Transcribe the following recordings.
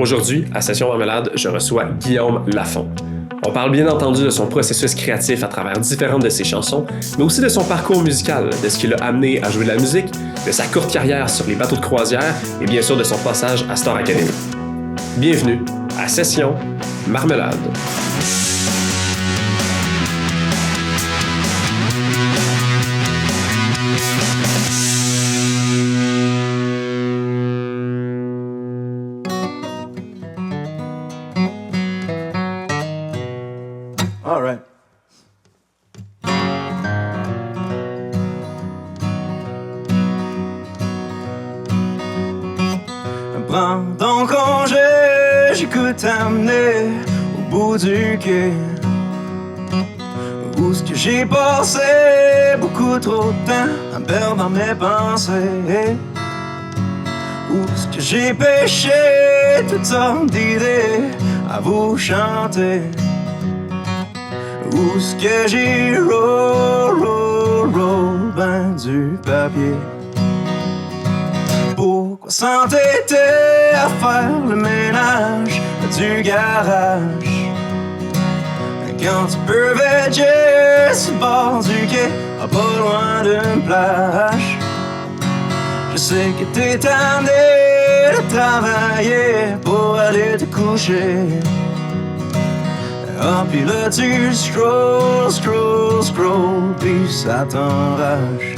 Aujourd'hui, à Session Marmelade, je reçois Guillaume Lafont. On parle bien entendu de son processus créatif à travers différentes de ses chansons, mais aussi de son parcours musical, de ce qui l'a amené à jouer de la musique, de sa courte carrière sur les bateaux de croisière et bien sûr de son passage à Star Academy. Bienvenue à Session Marmelade. All right. Prends ton congé, j'écoute t'amener au bout du quai. Où est-ce que j'ai passé beaucoup trop de temps à me perdre dans mes pensées. Où est-ce que j'ai pêché toutes sortes d'idées à vous chanter. Où est-ce que j'ai roll ben du papier. Pourquoi s'entêter à faire le ménage du garage quand tu peux veger sur le bord du quai, pas loin d'une plage. Je sais que t'es tanné de travailler pour aller te coucher. Ah, pis là tu scroll, pis ça t'enrage.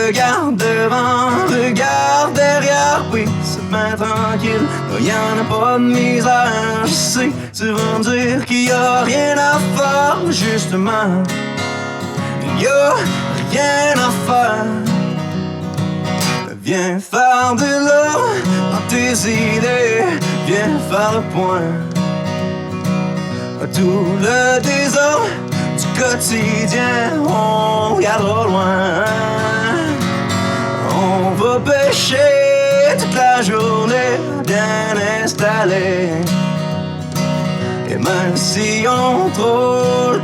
Regarde devant, regarde derrière, oui, c'est bien tranquille, y'en a pas de misère. Je sais, tu vas me dire qu'il y a rien à faire, justement, il y a rien à faire. Viens faire de l'eau dans tes idées, viens faire le point. Tout le désordre du quotidien, on regardera loin. On va pêcher toute la journée, bien installé. Et même si on troll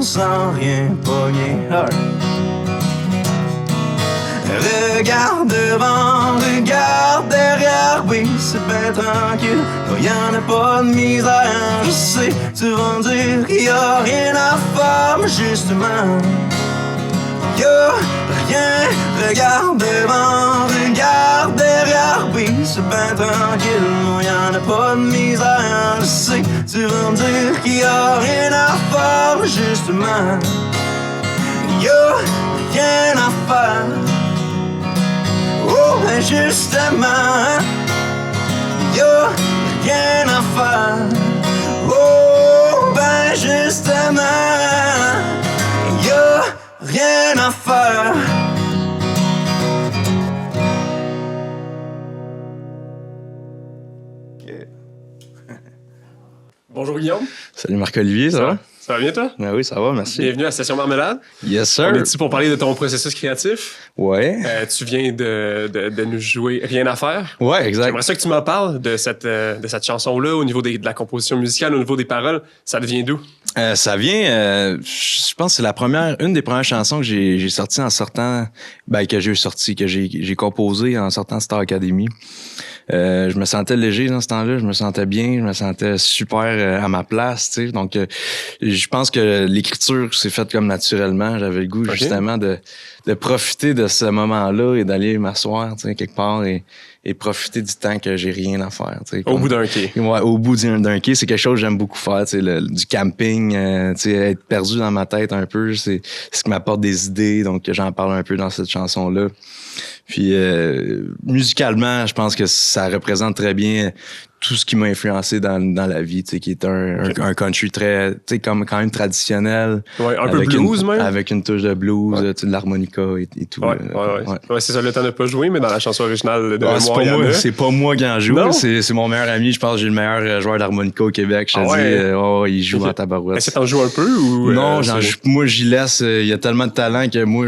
sans rien pogner. Regarde devant, regarde derrière, oui, c'est bien tranquille, y'en a pas de misère. Je sais, tu vas me dire qu'il y a rien à faire, mais justement, y a rien. Regarde devant, regarde derrière, oui, c'est bien tranquille, y'en a pas de misère. Je sais, tu vas me dire qu'il y a rien à faire, mais justement, y a rien à faire. Oh, ben justement, y'a rien à faire. Oh, ben justement, y'a rien à faire. Okay. Bonjour Guillaume. Salut Marc-Olivier, ça va? Ça va bien toi? Ah oui, ça va, merci. Bienvenue à Session Marmelade. Yes, sir. On est ici pour parler de ton processus créatif. Ouais. Tu viens de nous jouer Rien à faire. Ouais, exact. J'aimerais ça que tu m'en parles de cette chanson-là, au niveau de la composition musicale, au niveau des paroles. Ça devient d'où? Ça vient, je pense que c'est une des premières chansons que j'ai sorties en sortant, que j'ai composé en sortant de Star Academy. Je me sentais léger dans ce temps-là, je me sentais bien, je me sentais super à ma place, tu sais. Donc, je pense que l'écriture s'est faite comme naturellement. J'avais le goût justement de profiter de ce moment-là et d'aller m'asseoir, tu sais, quelque part et profiter du temps que j'ai rien à faire. Tu sais, au bout d'un quai. Ouais, au bout d'un quai, c'est quelque chose que j'aime beaucoup faire. Tu sais, du camping, tu sais, être perdu dans ma tête un peu, c'est ce qui m'apporte des idées. Donc, j'en parle un peu dans cette chanson-là. Puis, musicalement, je pense que ça représente très bien tout ce qui m'a influencé dans la vie, tu sais, qui est un country très, tu sais, comme quand même traditionnel. Ouais, un peu blues même. Avec une touche de blues, tu sais, de l'harmonica et tout. Ouais, c'est ça, le temps de pas jouer, mais dans la chanson originale de mémoire, c'est pas moi qui en joue, c'est mon meilleur ami. Je pense que j'ai le meilleur joueur d'harmonica au Québec. Je te dis, il joue en tabarouette. Est-ce que t'en joues un peu ou? Non, moi, j'y laisse. Il y a tellement de talent que moi,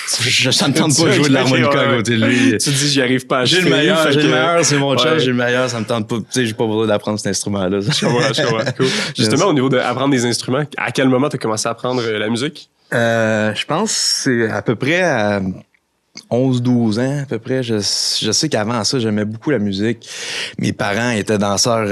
ça me tente pas de jouer de l'harmonica à côté de lui. Tu te dis, j'y arrive pas à J'ai le meilleur, c'est mon chum, j'ai le meilleur, ça me tente pas. Tu sais, j'ai pas besoin d'apprendre cet instrument-là. Je comprends. Cool. Justement, au niveau d'apprendre des instruments, à quel moment t'as commencé à apprendre la musique? Je pense que c'est à peu près 11-12 ans à peu près. Je sais qu'avant ça, j'aimais beaucoup la musique. Mes parents étaient danseurs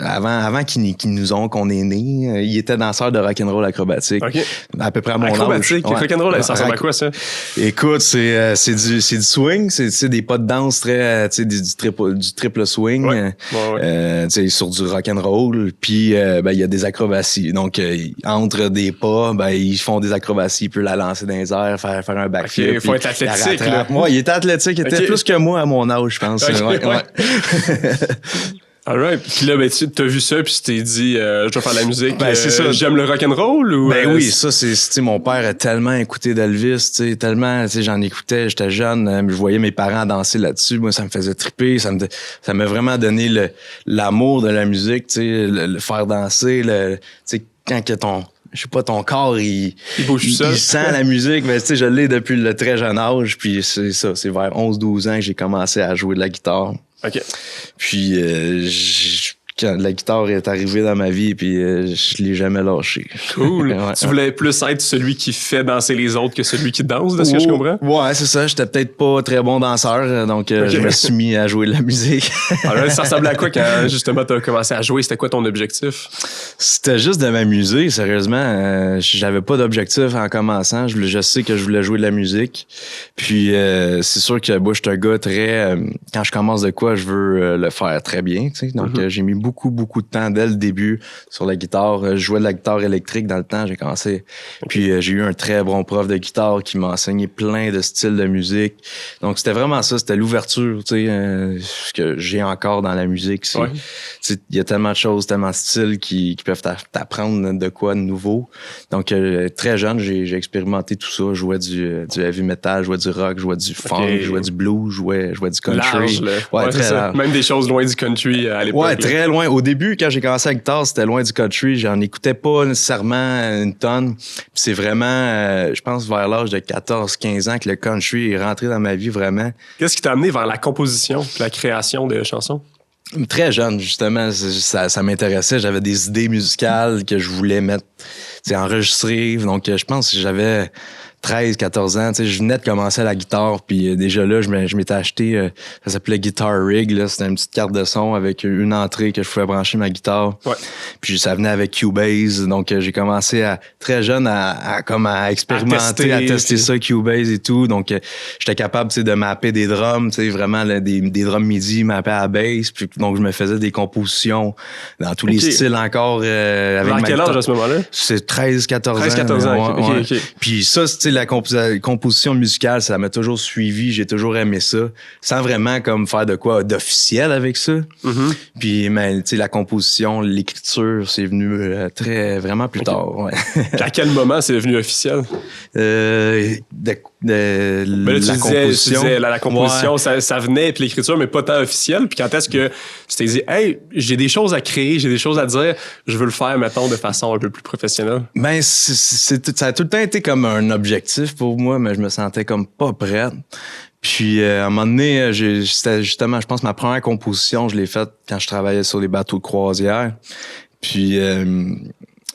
avant qu'ils nous qu'on est nés. Ils étaient danseurs de rock'n'roll acrobatique. Okay. À peu près à mon acrobatique, âge. Ouais. Rock'n'roll, ça ressemble à quoi ça? Écoute, c'est du swing, c'est des pas de danse très, tu sais, du triple swing. Tu sais, sur du rock'n'roll. Puis il y a des acrobaties. Donc entre des pas, ils font des acrobaties, ils peuvent la lancer dans les airs, faire un backflip. Il faut être athlétique. Moi, il était athlétique, il était plus que moi à mon âge, je pense. Ouais. Alright. Puis là, tu t'as vu ça, puis tu t'es dit, je dois faire de la musique. C'est ça. J'aime le rock'n'roll ou. Oui, ça, c'est, mon père a tellement écouté d'Elvis, tellement, j'en écoutais, j'étais jeune, je voyais mes parents danser là-dessus. Moi, ça me faisait triper, ça m'a vraiment donné l'amour de la musique, le faire danser, quand que ton corps, il bouge seul. Il sent la musique, mais je l'ai depuis le très jeune âge, puis c'est ça, c'est vers 11-12 ans que j'ai commencé à jouer de la guitare. OK. Puis quand la guitare est arrivée dans ma vie, puis je l'ai jamais lâché. Cool. Tu voulais plus être celui qui fait danser les autres que celui qui danse, de ce que je comprends? Ouais, c'est ça. J'étais peut-être pas très bon danseur, donc je me suis mis à jouer de la musique. Alors, ça ressemblait à quoi quand justement t'as commencé à jouer? C'était quoi ton objectif? C'était juste de m'amuser, sérieusement. J'avais pas d'objectif en commençant. Je sais que je voulais jouer de la musique. Puis c'est sûr que moi, je suis un gars très... quand je commence de quoi, je veux le faire très bien. Donc j'ai mis beaucoup de temps dès le début sur la guitare. Je jouais de la guitare électrique dans le temps, j'ai commencé. Puis j'ai eu un très bon prof de guitare qui m'a enseigné plein de styles de musique. Donc c'était vraiment ça, c'était l'ouverture, ce que j'ai encore dans la musique. Il y a tellement de choses, tellement de styles qui peuvent t'apprendre de quoi de nouveau. Donc très jeune, j'ai expérimenté tout ça. Je jouais du heavy metal, je jouais du rock, je jouais du funk, je jouais du blues, je jouais du country. Large, très large. Même des choses loin du country à l'époque. Ouais, très loin. Au début, quand j'ai commencé la guitare, c'était loin du country. J'en écoutais pas nécessairement une tonne. Puis c'est vraiment, je pense, vers l'âge de 14-15 ans que le country est rentré dans ma vie vraiment. Qu'est-ce qui t'a amené vers la composition, la création de chansons? Très jeune, justement, ça m'intéressait. J'avais des idées musicales que je voulais mettre, enregistrer. Donc, je pense que j'avais 13-14 ans, je venais de commencer la guitare, puis déjà là, je m'étais acheté, ça s'appelait Guitar Rig, là, c'était une petite carte de son avec une entrée que je pouvais brancher ma guitare. Ouais. Puis ça venait avec Cubase, donc j'ai commencé très jeune à expérimenter, à tester ça, Cubase et tout. Donc j'étais capable, de mapper des drums, vraiment des drums MIDI, mapper à la bass. Puis donc je me faisais des compositions dans tous les styles encore. Avec dans quel âge à ce moment-là? C'est 13-14 ans. 13-14 ans, ouais. Puis ça, la composition musicale, ça m'a toujours suivi, j'ai toujours aimé ça, sans vraiment comme faire de quoi d'officiel avec ça. Mm-hmm. Puis mais la composition, l'écriture, c'est venu vraiment plus tard. Ouais. À quel moment c'est devenu officiel? La composition. La composition, ouais. ça venait, puis l'écriture, mais pas tant officiel. Puis quand est-ce que tu t'es dit, hey, j'ai des choses à créer, j'ai des choses à dire, je veux le faire, mettons, de façon un peu plus professionnelle? Ben, ça a tout le temps été comme un objectif pour moi, mais je me sentais comme pas prête. Puis à un moment donné, c'était justement, je pense, ma première composition, je l'ai faite quand je travaillais sur les bateaux de croisière. Puis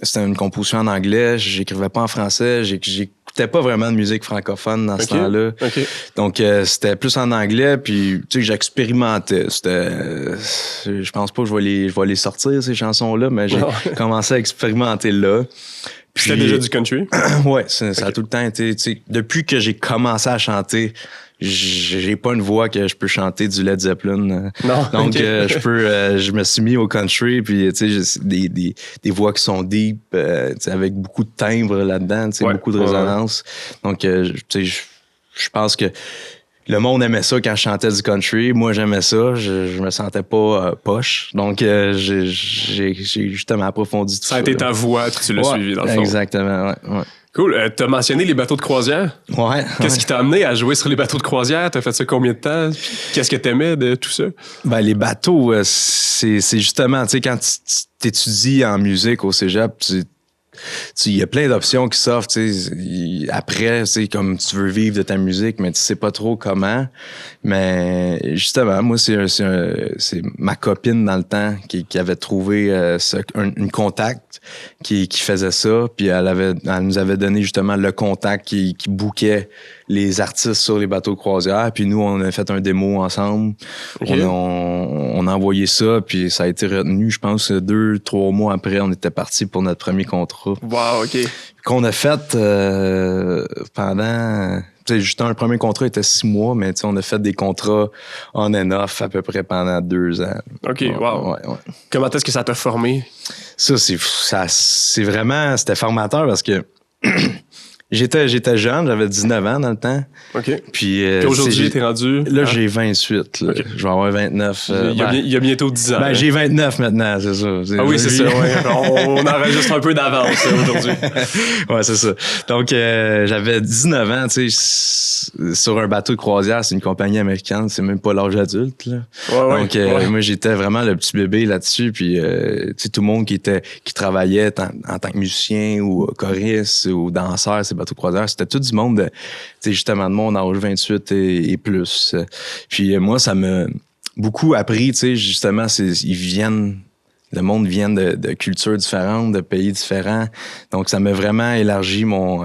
c'était une composition en anglais, j'écrivais pas en français, j'écoutais pas vraiment de musique francophone dans ce temps-là. Okay. Donc c'était plus en anglais, puis j'expérimentais. Je pense pas que je vais les sortir ces chansons-là, mais j'ai commencé à expérimenter là. Puis c'était déjà du country? Ouais, ça a tout le temps été... Depuis que j'ai commencé à chanter, j'ai pas une voix que je peux chanter du Led Zeppelin. Non. Donc, je me suis mis au country, puis des voix qui sont deep, avec beaucoup de timbre là-dedans, beaucoup de résonance. Donc, je pense que le monde aimait ça quand je chantais du country. Moi, j'aimais ça. Je me sentais pas poche. Donc, j'ai justement approfondi tout ça. Ça a été ta voix que tu l'as suivi, dans le fond. Exactement, ouais. Cool. T'as mentionné les bateaux de croisière. Ouais. Qu'est-ce qui t'a amené à jouer sur les bateaux de croisière? T'as fait ça combien de temps? Qu'est-ce que t'aimais de tout ça? Ben, les bateaux, c'est justement, quand tu t'étudies en musique au cégep, il y a plein d'options qui s'offrent, tu sais. Après, c'est comme tu veux vivre de ta musique, mais tu sais pas trop comment. Mais justement, moi, c'est ma copine dans le temps qui avait trouvé une contact qui faisait ça, puis elle nous avait donné justement le contact qui bookait les artistes sur les bateaux de croisière, puis nous, on a fait un démo ensemble. Okay. On a envoyé ça, puis ça a été retenu, je pense, 2-3 mois après, on était parti pour notre premier contrat. Wow, OK. Qu'on a fait pendant... Justement, le premier contrat était 6 mois, mais on a fait des contrats on and off à peu près pendant 2 ans. OK, wow. Ouais. Comment est-ce que ça t'a formé? C'est vraiment... C'était formateur parce que... J'étais jeune, j'avais 19 ans dans le temps. OK. Puis aujourd'hui, t'es rendu? Là, j'ai 28. Là. Okay. Je vais avoir 29. Il y a bientôt 10 ans. Ben, j'ai 29 maintenant, c'est ça. Ah oui, c'est ça. Ouais. On enregistre un peu d'avance aujourd'hui. Ouais, c'est ça. Donc, j'avais 19 ans, tu sais, sur un bateau de croisière, c'est une compagnie américaine, c'est même pas l'âge adulte. Là. Ouais, donc, moi, j'étais vraiment le petit bébé là-dessus. Puis, tu sais, tout le monde qui travaillait en tant que musicien ou choriste ou danseur, c'est bateau de croisière, c'était tout du monde de, justement de mon âge, 28 et plus. Puis moi, ça m'a beaucoup appris, tu sais, justement, le monde vient de cultures différentes, de pays différents. Donc, ça m'a vraiment élargi mon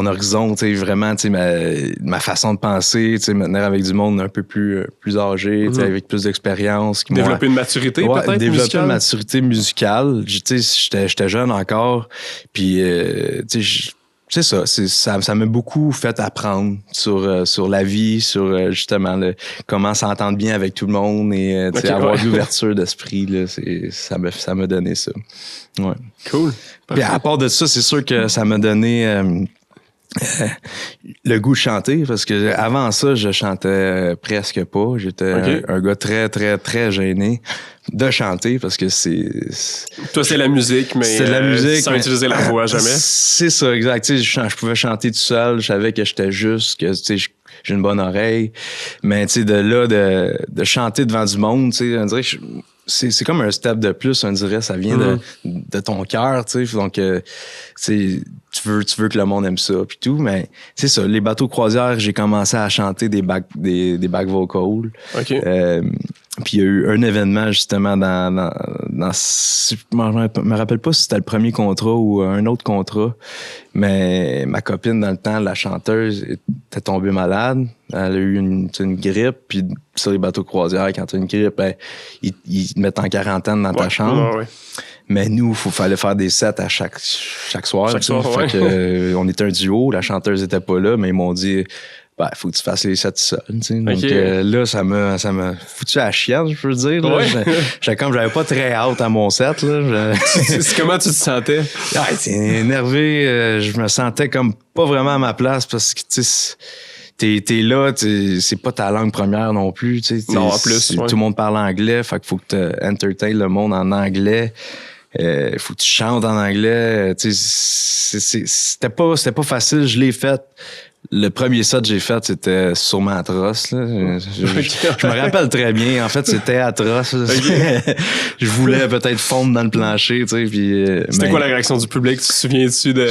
horizon, tu sais, vraiment, tu sais, ma façon de penser, tu sais, me tenir avec du monde un peu plus âgé, tu sais, avec plus d'expérience. Développer une maturité, peut-être, développer une maturité musicale. Tu sais, j'étais jeune encore, puis, tu sais, c'est ça, ça m'a beaucoup fait apprendre sur la vie, sur justement comment s'entendre bien avec tout le monde et avoir de l'ouverture d'esprit, là, ça m'a donné ça. Ouais. Cool. Puis à part de ça, c'est sûr que ça m'a donné le goût de chanter, parce que avant ça, je chantais presque pas. J'étais un gars très, très, très gêné de chanter, parce que Toi, c'est la musique, mais c'est la musique, sans utiliser la voix, jamais. C'est ça, exact. Tu sais, je pouvais chanter tout seul, je savais que j'étais juste, que tu sais, j'ai une bonne oreille. Mais tu sais, de là, de chanter devant du monde, tu sais, on dirait que c'est comme un step de plus, on dirait, ça vient de ton cœur, tu sais. Donc, tu veux que le monde aime ça, puis tout. Mais c'est ça, les bateaux de croisière, j'ai commencé à chanter des back vocals. OK. Puis il y a eu un événement justement dans je me rappelle pas si c'était le premier contrat ou un autre contrat, mais ma copine dans le temps, la chanteuse, était tombée malade. Elle a eu une grippe, puis sur les bateaux de croisière, quand tu as une grippe, ils te mettent en quarantaine dans ta chambre. Ouais. Mais nous, fallait faire des sets à chaque soir. Chaque soir, fait que, on était un duo, la chanteuse était pas là, mais ils m'ont dit... Ben, faut que tu fasses les sets seul, tu sais. Donc là, ça m'a foutu à la chienne, je peux dire. Là. Ouais. J'avais pas très hâte à mon set, là. Comment tu te sentais? Ah, t'es énervé. Je me sentais comme pas vraiment à ma place, parce que, tu sais, t'es là, c'est pas ta langue première non plus, tu sais. Non, en plus. Tout le monde parle anglais, fait qu'il faut que tu entertains le monde en anglais. Faut que tu chantes en anglais. Tu sais, c'était pas facile, je l'ai fait. Le premier set que j'ai fait, c'était sûrement atroce. Là. Je me rappelle très bien. En fait, c'était atroce. Je voulais peut-être fondre dans le plancher. Tu sais, puis, c'était quoi la réaction du public? Tu te souviens-tu de...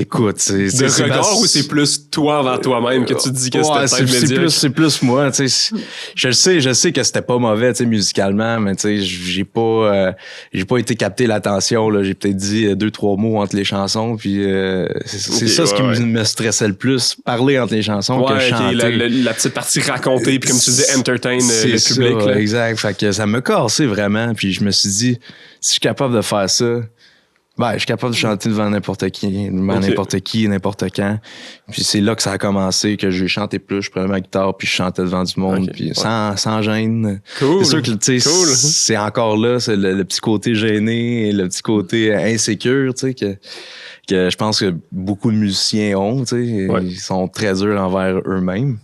Écoute, de regard ou c'est plus toi envers toi-même que tu te dis que c'était peut-être médiocre? C'est plus moi. Tu sais, je sais que c'était pas mauvais, tu sais, musicalement, mais tu sais, j'ai pas été capté l'attention. Là. J'ai peut-être dit 2-3 mots entre les chansons. Puis c'est ça ce qui me stressait le plus. Parler entre les chansons que chanter. La petite partie racontée, puis comme tu disais, entertain le public. Ça, là. Exact. Fait que ça m'a cassé vraiment. Puis je me suis dit, si je suis capable de faire ça, ben, je suis capable de chanter devant n'importe qui, n'importe quand. Puis c'est là que ça a commencé, que j'ai chanté plus, je prenais ma guitare, puis je chantais devant du monde, puis sans gêne. Cool. C'est sûr que, tu sais, c'est encore là, c'est le petit côté gêné et le petit côté insécure, tu sais, que je pense que beaucoup de musiciens ont, tu sais, ils sont très durs envers eux-mêmes.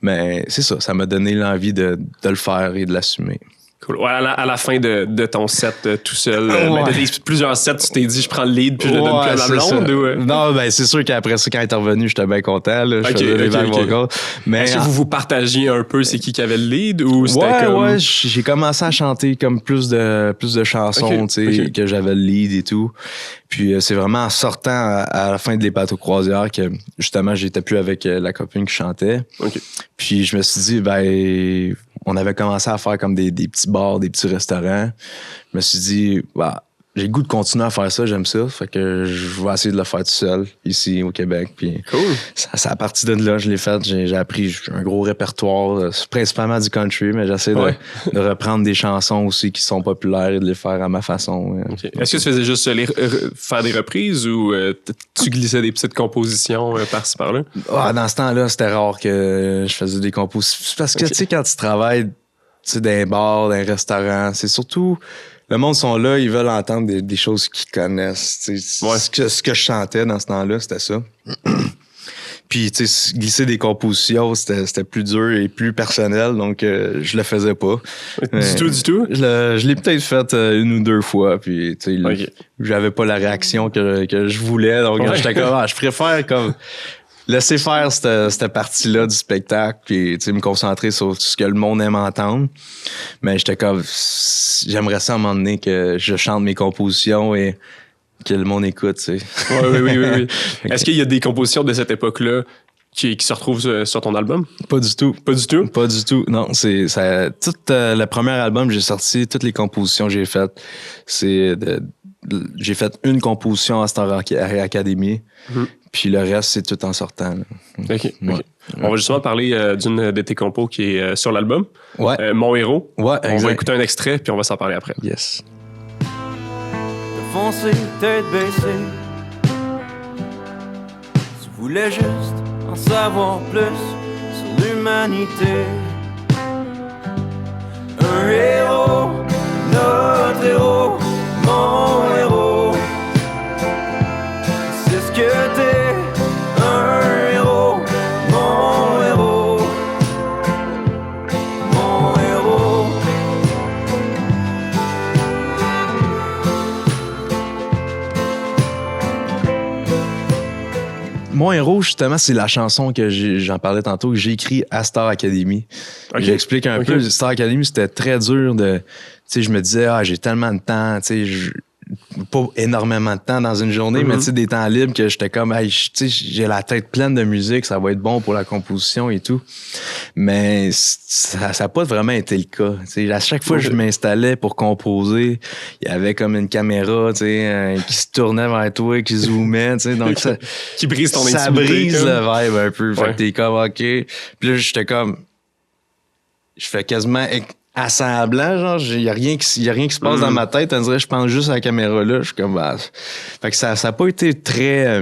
Mais c'est ça m'a donné l'envie de le faire et de l'assumer. Cool. Ouais, à la fin de ton set tout seul, Ouais. de plusieurs sets, tu t'es dit, je prends le lead puis je le donne plus à ma c'est blonde? ça. Ou... Non, ben c'est sûr qu'après ça, quand il est revenu, j'étais bien content. Là. Je faisais des back vocals. Mais est-ce que vous partagiez un peu c'est qui avait le lead ou c'était ouais, j'ai commencé à chanter comme plus de chansons, tu sais, que j'avais le lead et tout. Puis c'est vraiment en sortant à la fin de Les Bateaux Croisières que justement j'étais plus avec la copine qui chantait. Puis je me suis dit, ben on avait commencé à faire comme des petits bars, des petits restaurants. Je me suis dit, bah, j'ai le goût de continuer à faire ça, j'aime ça. Fait que je vais essayer de le faire tout seul, ici au Québec. Puis ça, à partir de là, je l'ai fait. J'ai appris un gros répertoire, principalement du country, mais j'essaie de reprendre des chansons aussi qui sont populaires et de les faire à ma façon. Est-ce que tu faisais juste faire des reprises ou tu glissais des petites compositions par-ci par-là? Ah, dans ce temps-là, c'était rare que je faisais des compositions. Parce que, tu sais, quand tu travailles dans un bar, dans un restaurant, c'est surtout... Le monde sont là, ils veulent entendre des choses qu'ils connaissent. Ce que je chantais dans ce temps-là, c'était ça. Puis, tu sais, glisser des compositions, c'était plus dur et plus personnel, donc je le faisais pas. Du tout? Je l'ai peut-être fait une ou deux fois, puis, tu sais, j'avais pas la réaction que je voulais, donc j'étais comme, je préfère comme... laisser faire cette partie-là du spectacle puis me concentrer sur ce que le monde aime entendre. Mais j'étais comme j'aimerais ça à un moment donné que je chante mes compositions et que le monde écoute, tu sais. Oui. Est-ce qu'il y a des compositions de cette époque-là qui se retrouvent sur ton album? Pas du tout. Pas du tout? Pas du tout. Non, c'est ça. Tout le premier album que j'ai sorti, toutes les compositions que j'ai faites, j'ai fait une composition à Star Academy. Puis le reste, c'est tout en sortant. OK. On va justement parler d'une de tes compos qui est sur l'album. Ouais. Mon héros. Ouais, on va écouter un extrait, puis on va s'en parler après. Yes. De foncer, tête baissée. Tu voulais juste en savoir plus sur l'humanité. Un héros, notre héros, mon héros. C'est ce que t'es, un héros, mon héros, mon héros. Mon héros, justement, c'est la chanson que j'en parlais tantôt, que j'ai écrit à Star Academy. J'explique un peu. Star Academy, c'était très dur de... Tu sais, je me disais, j'ai tellement de temps, tu sais, pas énormément de temps dans une journée, mais tu sais, des temps libres que j'étais comme, tu sais, j'ai la tête pleine de musique, ça va être bon pour la composition et tout. Mais ça n'a pas vraiment été le cas. Tu sais, à chaque fois que je m'installais pour composer, il y avait comme une caméra, tu sais, qui se tournait vers toi, qui zoomait, tu sais, donc ça... qui brise ton intimité. Ça brise le vibe un peu. Fait que t'es comme, OK. Puis là, j'étais comme... Je fais quasiment... assemblant, genre, il y a rien qui se passe dans ma tête. On dirait, je pense juste à la caméra là. Je suis comme, fait que ça a pas été très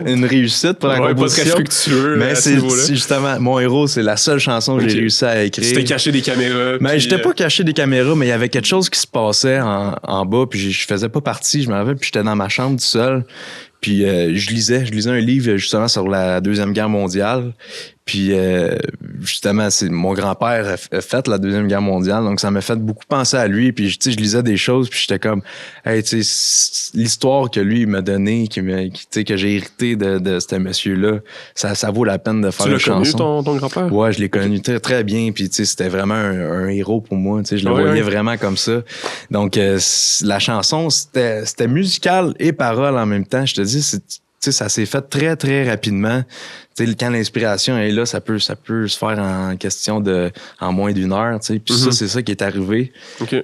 une réussite pour la composition. Pas très fructueux. Mais c'est justement, Mon héros, c'est la seule chanson que j'ai réussi à écrire. Tu t'es caché des caméras. Mais j'étais pas caché des caméras, mais il y avait quelque chose qui se passait en bas, puis je faisais pas partie, je me rappelle, puis j'étais dans ma chambre tout seul. Puis je lisais un livre justement sur la Deuxième Guerre mondiale. Puis justement, c'est mon grand-père a fait la Deuxième Guerre mondiale, donc ça m'a fait beaucoup penser à lui. Puis tu sais, je lisais des choses, puis j'étais comme, hey, tu sais, l'histoire que lui m'a donnée, que j'ai hérité de ce monsieur-là, ça vaut la peine de faire une chanson. Tu l'as connu ton grand-père? Ouais, je l'ai connu très très bien. Puis tu sais, c'était vraiment un héros pour moi. Tu sais, je le voyais vraiment comme ça. Donc la chanson, c'était musical et parole en même temps. Je te dis, ça s'est fait très, très rapidement. T'sais, quand l'inspiration est là, ça peut se faire en question en moins d'une heure. Puis ça, c'est ça qui est arrivé.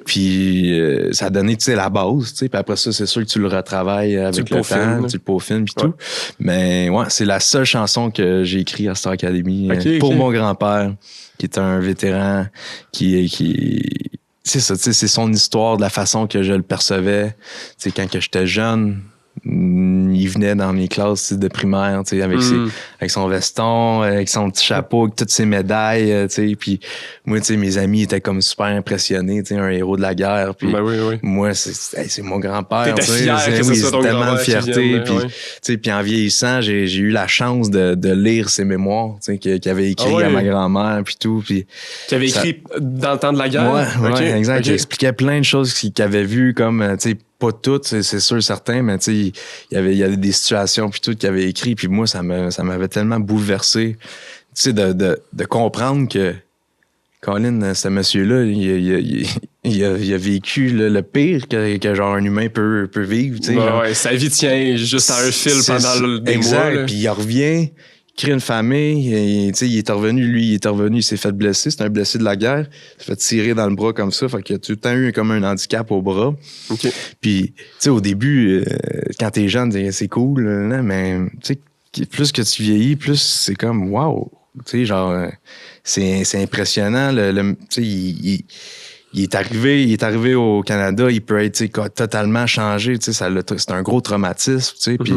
Puis ça a donné la base. Puis après ça, c'est sûr que tu le retravailles avec le temps, tu le peaufines puis tout. Mais ouais, c'est la seule chanson que j'ai écrite à Star Academy pour mon grand-père, qui est un vétéran c'est ça, c'est son histoire, de la façon que je le percevais. Quand que j'étais jeune, il venait dans mes classes de primaire, tu sais, avec son veston, avec son petit chapeau, avec toutes ses médailles, tu sais. Puis moi, tu sais, mes amis étaient comme super impressionnés, tu sais, un héros de la guerre. Puis moi, c'est mon grand-père. T'étais fier que ce soit ton tellement grand-père de fierté. qui vienne, Puis, tu sais, puis en vieillissant, j'ai eu la chance de lire ses mémoires, tu sais, qu'il avait écrit à ma grand-mère, puis tout. Puis qui avait écrit dans le temps de la guerre? Ouais, exact. Il expliquait plein de choses qu'il avait vues, comme, tu sais, pas toutes, c'est sûr, certain, mais tu sais, il y avait des situations puis tout qu'il avait écrit, puis moi, ça m'avait tellement bouleversé, tu sais, de comprendre que Colin, ce monsieur-là, il a vécu le pire que genre un humain peut vivre, tu sais. Ouais, sa vie tient juste à un fil pendant des mois. Là. Puis il revient, crée une famille, et, il est revenu, il s'est fait blesser, c'est un blessé de la guerre, il s'est fait tirer dans le bras comme ça, fait qu'il a tout le temps eu comme un handicap au bras. Okay. Puis, tu sais, au début, quand t'es jeune, c'est cool, là, mais tu sais, plus que tu vieillis, plus c'est comme, wow, tu sais, genre, c'est impressionnant, tu sais, il est arrivé au Canada, il peut être totalement changé, tu sais, c'est un gros traumatisme, tu sais, puis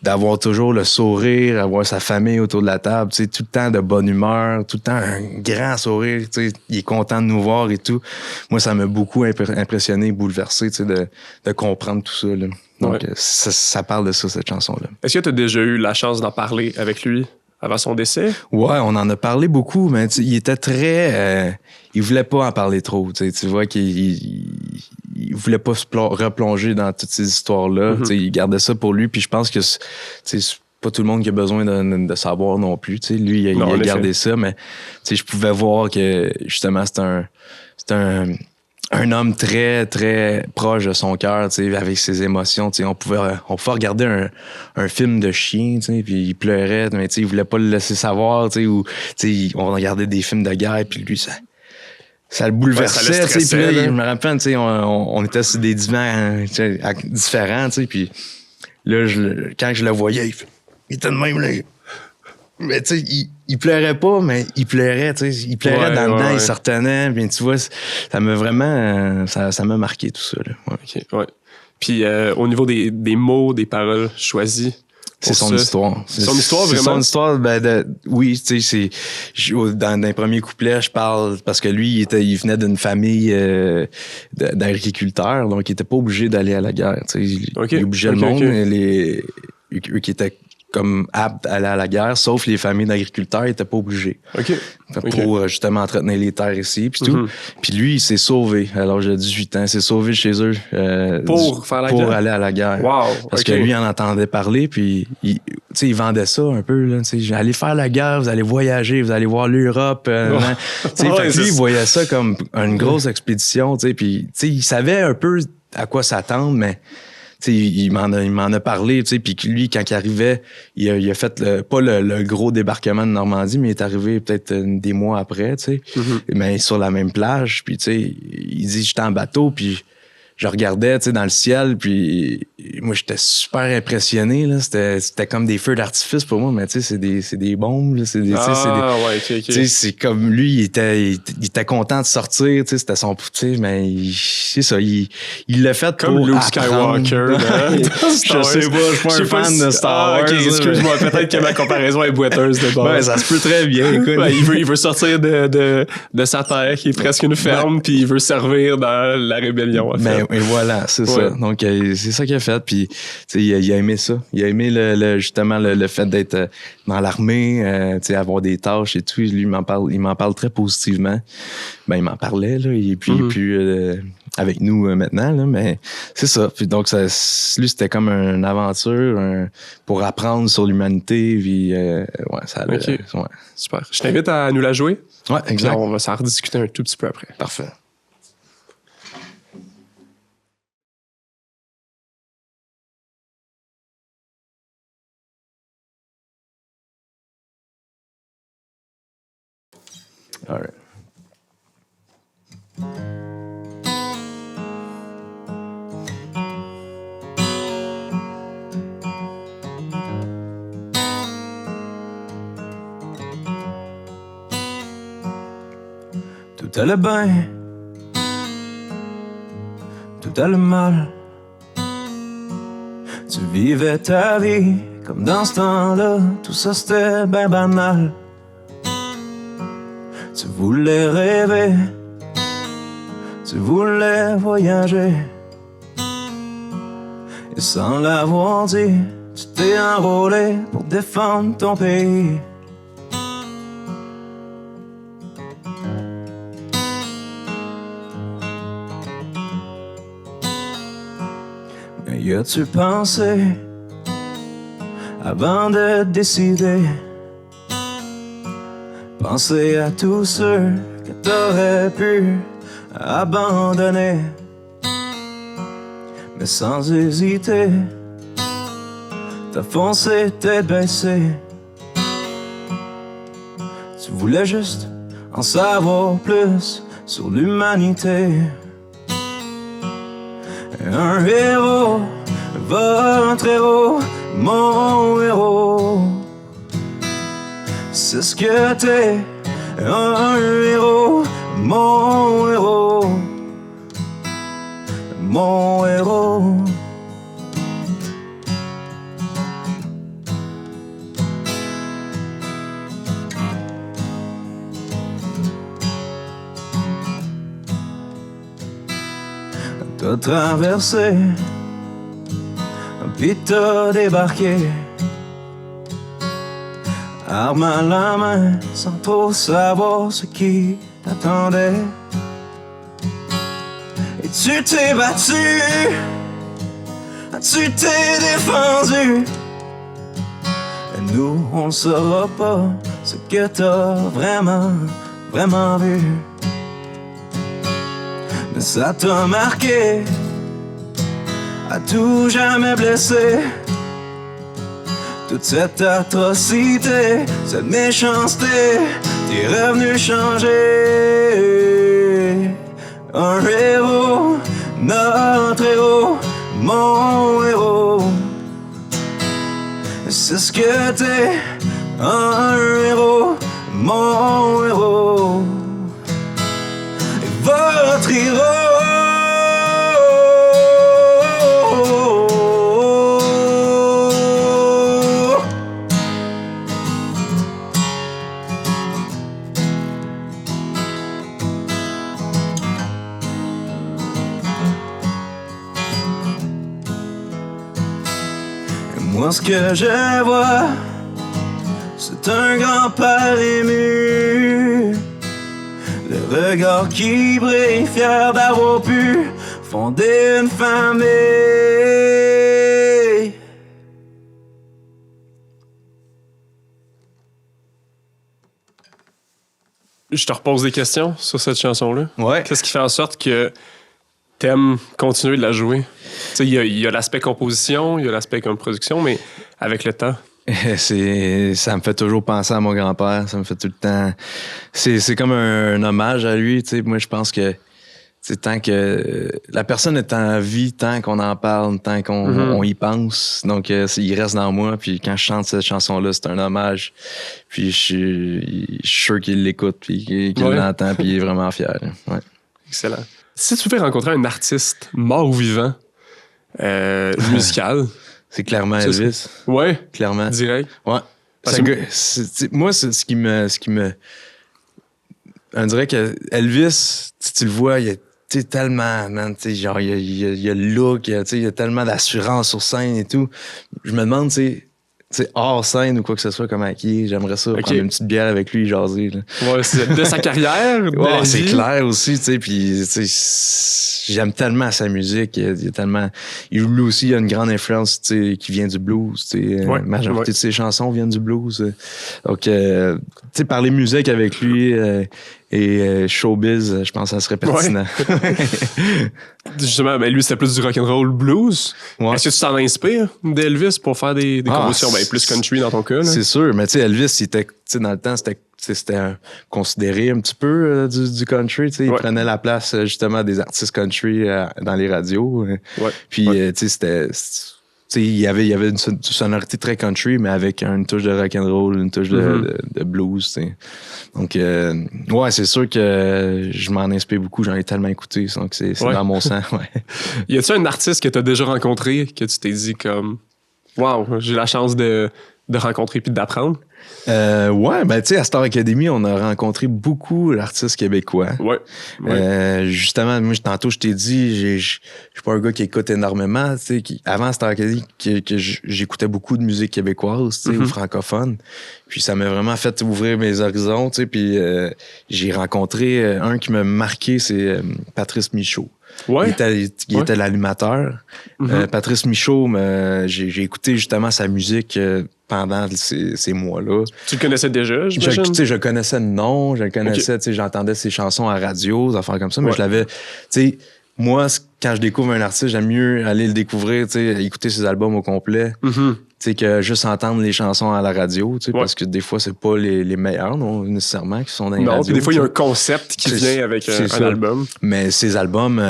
d'avoir toujours le sourire, avoir sa famille autour de la table, tu sais, tout le temps de bonne humeur, tout le temps un grand sourire, tu sais, il est content de nous voir et tout. Moi, ça m'a beaucoup impressionné, bouleversé, tu sais, de comprendre tout ça, là. Donc, ça parle de ça, cette chanson-là. Est-ce que tu as déjà eu la chance d'en parler avec lui avant son décès? Ouais, on en a parlé beaucoup, mais il était très... il voulait pas en parler trop, tu vois qu'il voulait pas se replonger dans toutes ces histoires-là. Il gardait ça pour lui, puis je pense que c'est pas tout le monde qui a besoin de savoir non plus. Lui, il a gardé ça, mais je pouvais voir que justement, c'est un homme très, très proche de son cœur, avec ses émotions. On pouvait regarder un film de chien, puis il pleurait, mais il voulait pas le laisser savoir, ou on regardait des films de guerre, puis lui, ça le bouleversait. Puis là, je me rappelle, on était sur des divans différents, puis là, quand je le voyais, il était de même, là. Mais tu sais, il pleurait pas, mais il pleurait, tu sais. Il pleurait dans le dedans, il se retenait. Bien, tu vois, ça m'a vraiment... Ça m'a marqué, tout ça, là. OK. Puis au niveau des mots, des paroles choisies... C'est son histoire. C'est son histoire, vraiment? C'est son histoire, oui, tu sais, dans les premiers couplets, je parle, parce que lui, il venait d'une famille d'agriculteurs, donc il était pas obligé d'aller à la guerre, tu sais. Il obligeait le monde, eux qui étaient comme aptes à aller à la guerre, sauf les familles d'agriculteurs, ils étaient pas obligés. Pour justement entretenir les terres ici, puis tout. Puis lui, il s'est sauvé à l'âge de 18 ans. Il s'est sauvé de chez eux pour aller à la guerre. Wow, parce que lui, il en entendait parler, puis il vendait ça un peu. Là, allez faire la guerre, vous allez voyager, vous allez voir l'Europe. Fait que lui, il voyait ça comme une grosse expédition. Puis il savait un peu à quoi s'attendre, mais... il m'en a parlé, puis lui, quand il arrivait, il a fait pas le gros débarquement de Normandie, mais il est arrivé peut-être des mois après, mais sur la même plage, puis il dit, j'étais en bateau, puis je regardais, dans le ciel, puis moi, j'étais super impressionné, là. C'était comme des feux d'artifice pour moi, mais c'est des bombes, là. C'est comme lui, il était content de sortir, c'était son, mais c'est ça, il l'a fait comme pour Luke apprendre. Skywalker. Je sais pas, je suis pas un fan de Star Wars. OK, excuse-moi, peut-être que ma comparaison est boiteuse de base. Ouais, ça se peut très bien, écoute. Il veut sortir de sa terre, qui est presque une ferme, puis il veut servir dans la rébellion, en fait. Et voilà, c'est ça. Donc, c'est ça qu'il a fait. Puis, il a aimé ça. Il a aimé justement le fait d'être dans l'armée, avoir des tâches et tout. Lui, il m'en parle très positivement. Ben, il m'en parlait, là. Et puis, il est plus avec nous maintenant, là. Mais c'est ça. Puis, donc, lui, c'était comme une aventure pour apprendre sur l'humanité. Puis, ça allait. OK. Super. Je t'invite à nous la jouer. Ouais, exact. Là, on va s'en rediscuter un tout petit peu après. Parfait. All right. Tout allait bien, tout allait mal. Tu vivais ta vie comme dans ce temps-là, tout ça c'était ben banal. Tu voulais rêver, tu voulais voyager. Et sans l'avoir dit, tu t'es enrôlé pour défendre ton pays. Mais y a-tu pensé, avant de décider, penser à tous ceux que t'aurais pu abandonner? Mais sans hésiter, t'as foncé tête baissée. Tu voulais juste en savoir plus sur l'humanité. Un héros, votre héros, mon héros. C'est ce que t'es, un héros, mon héros. Mon héros. T'as traversé, puis t'as débarqué, arme à la main, sans trop savoir ce qui t'attendait. Et tu t'es battu, tu t'es défendu. Et nous, on ne saura pas ce que t'as vraiment, vraiment vu. Mais ça t'a marqué, à tout jamais blessé. Toute cette atrocité, cette méchanceté, t'es revenu changer. Un héros, notre héros, mon héros. C'est ce que t'es, un héros, mon héros. Et votre héros. Moi ce que je vois, c'est un grand-père ému, le regard qui brille, fier d'avoir pu fonder une famille. Je te repose des questions sur cette chanson-là. Ouais. Qu'est-ce qui fait en sorte que t'aimes continuer de la jouer? Tu sais, il y a l'aspect composition, il y a l'aspect comme production, mais avec le temps. Ça me fait toujours penser à mon grand-père. Ça me fait tout le temps. C'est comme un hommage à lui. Tu sais, moi, je pense que tant que la personne est en vie, tant qu'on en parle, tant qu'on on y pense. Donc, il reste dans moi. Puis quand je chante cette chanson-là, c'est un hommage. Puis je suis sûr qu'il l'écoute, puis qu'il l'entend, puis il est vraiment fier. Ouais. Excellent. Si tu pouvais rencontrer un artiste mort ou vivant, musical. C'est clairement Elvis. Ouais. Clairement. Direct. Ouais. Moi, c'est ce qui me. On dirait que Elvis, tu le vois, il est tellement, man, tu sais, genre, il y a le look, il y a tellement d'assurance sur scène et tout. Je me demande, tu sais, hors scène ou quoi que ce soit, comment il est, j'aimerais ça, prendre une petite bière avec lui et jaser. Là. Ouais, c'est de sa carrière. Ouais, c'est clair aussi, tu sais, puis, tu sais, j'aime tellement sa musique, il y a tellement. Lui aussi, il a une grande influence, tu sais, qui vient du blues, tu sais. La majorité de ses chansons viennent du blues. Donc, tu sais, parler musique avec lui et showbiz, je pense que ça serait pertinent. Ouais. Justement, ben lui, c'était plus du rock'n'roll blues. Ouais. Est-ce que tu t'en inspires d'Elvis pour faire des compositions plus country dans ton cas? Là? C'est sûr, mais tu sais, Elvis, dans le temps, c'était considéré un petit peu du country. Il prenait la place justement des artistes country dans les radios. Puis, tu sais, sais, il y avait une sonorité très country, mais avec une touche de rock'n'roll, une touche de blues, t'sais. Donc, ouais, c'est sûr que je m'en inspire beaucoup. J'en ai tellement écouté, donc c'est dans mon sang, ouais. Y a-tu un artiste que t'as déjà rencontré que tu t'es dit comme « Wow, j'ai la chance de rencontrer puis d'apprendre ». Ouais, ben tu sais, à Star Academy, on a rencontré beaucoup d'artistes québécois. Ouais. Justement, moi, tantôt, je t'ai dit, je suis pas un gars qui écoute énormément, tu sais, avant Star Academy, que j'écoutais beaucoup de musique québécoise, tu sais, ou francophone. Puis ça m'a vraiment fait ouvrir mes horizons, tu sais, puis j'ai rencontré un qui m'a marqué, c'est Patrice Michaud. Ouais. Il était l'animateur. Patrice Michaud, j'ai écouté justement sa musique pendant ces mois-là. Tu le connaissais déjà, j'imagine? Je connaissais le nom, je le connaissais, j'entendais ses chansons à radio, des affaires comme ça, mais je l'avais... Moi, quand je découvre un artiste, j'aime mieux aller le découvrir, écouter ses albums au complet, que juste entendre les chansons à la radio, parce que des fois, c'est pas les meilleurs, non, nécessairement, qui sont dans les radios. Non, puis des fois, il y a un concept qui vient avec un album. Mais ces albums,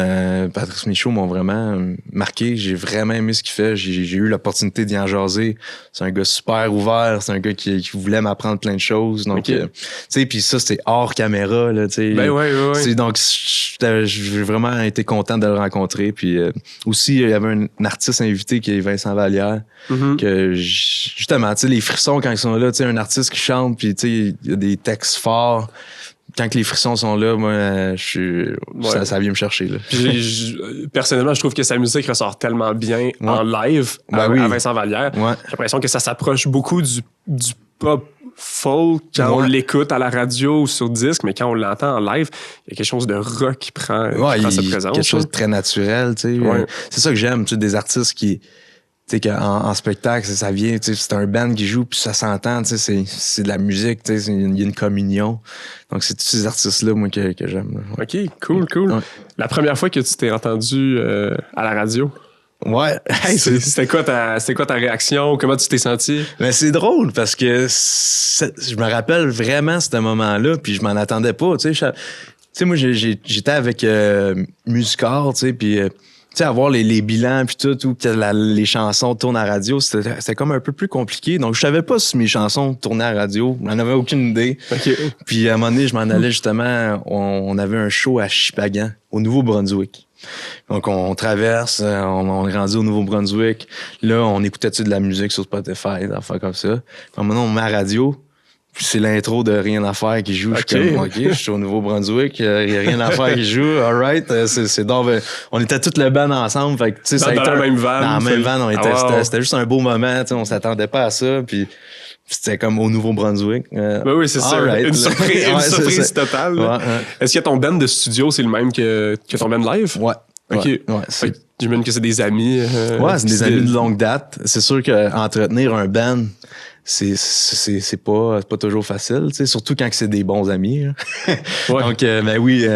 Patrice Michaud m'ont vraiment marqué. J'ai vraiment aimé ce qu'il fait. J'ai eu l'opportunité d'y en jaser. C'est un gars super ouvert. C'est un gars qui voulait m'apprendre plein de choses. Donc, puis ça, c'était hors caméra, là, Ben ouais. Donc, j'ai vraiment été content de le rencontrer. Puis aussi, il y avait un artiste invité qui est Vincent Vallière, que justement, les frissons quand ils sont là, un artiste qui chante, puis il y a des textes forts. Quand les frissons sont là, moi, ça vient me chercher. Là. Personnellement, je trouve que sa musique ressort tellement bien en live à Vincent Vallière. Ouais. J'ai l'impression que ça s'approche beaucoup du pop folk quand on l'écoute à la radio ou sur disque, mais quand on l'entend en live, il y a quelque chose de rock qui prend sa présence. Quelque chose de très naturel. C'est ça que j'aime, des artistes qui... Tu sais, qu'en spectacle, ça vient, tu sais, c'est un band qui joue, puis ça s'entend, tu sais, c'est de la musique, tu sais, il y a une communion. Donc, c'est tous ces artistes-là, moi, que j'aime. Ouais. OK, cool. Ouais. La première fois que tu t'es entendu à la radio? Ouais. C'était quoi ta réaction? Comment tu t'es senti? Ben, c'est drôle, parce que je me rappelle vraiment ce moment-là, puis je m'en attendais pas, tu sais. Moi, j'étais avec Musicor, tu sais, puis... tu sais, avoir les bilans puis tout, ou que les chansons tournent à la radio, c'était comme un peu plus compliqué. Donc, je savais pas si mes chansons tournaient à la radio. J'en avais aucune idée. Okay. Puis, à un moment donné, je m'en allais justement, on avait un show à Shippagan, au Nouveau-Brunswick. Donc, on traverse, on est rendu au Nouveau-Brunswick. Là, on écoutait de la musique sur Spotify, des affaires comme ça. Puis, maintenant, on met à la radio. Puis c'est l'intro de Rien à faire qui joue. Je suis comme, OK, je suis au Nouveau-Brunswick, il n'y a Rien à faire qui joue. All right. C'est donc, on était toute le band ensemble. Fait que, tu sais, dans la même van. Dans la même van, on était, c'était juste un beau moment. Tu sais, on s'attendait pas à ça. Puis c'était comme au Nouveau-Brunswick. Ben oui, c'est ça. Right. Une surprise totale. Ouais. Est-ce que ton band de studio, c'est le même que ton band live? Ouais. OK. Ouais, j'imagine que c'est des amis. Ouais, c'est des amis de longue date. C'est sûr qu'entretenir un band, c'est pas toujours facile, tu sais, surtout quand c'est des bons amis. Ouais. Donc, ben oui,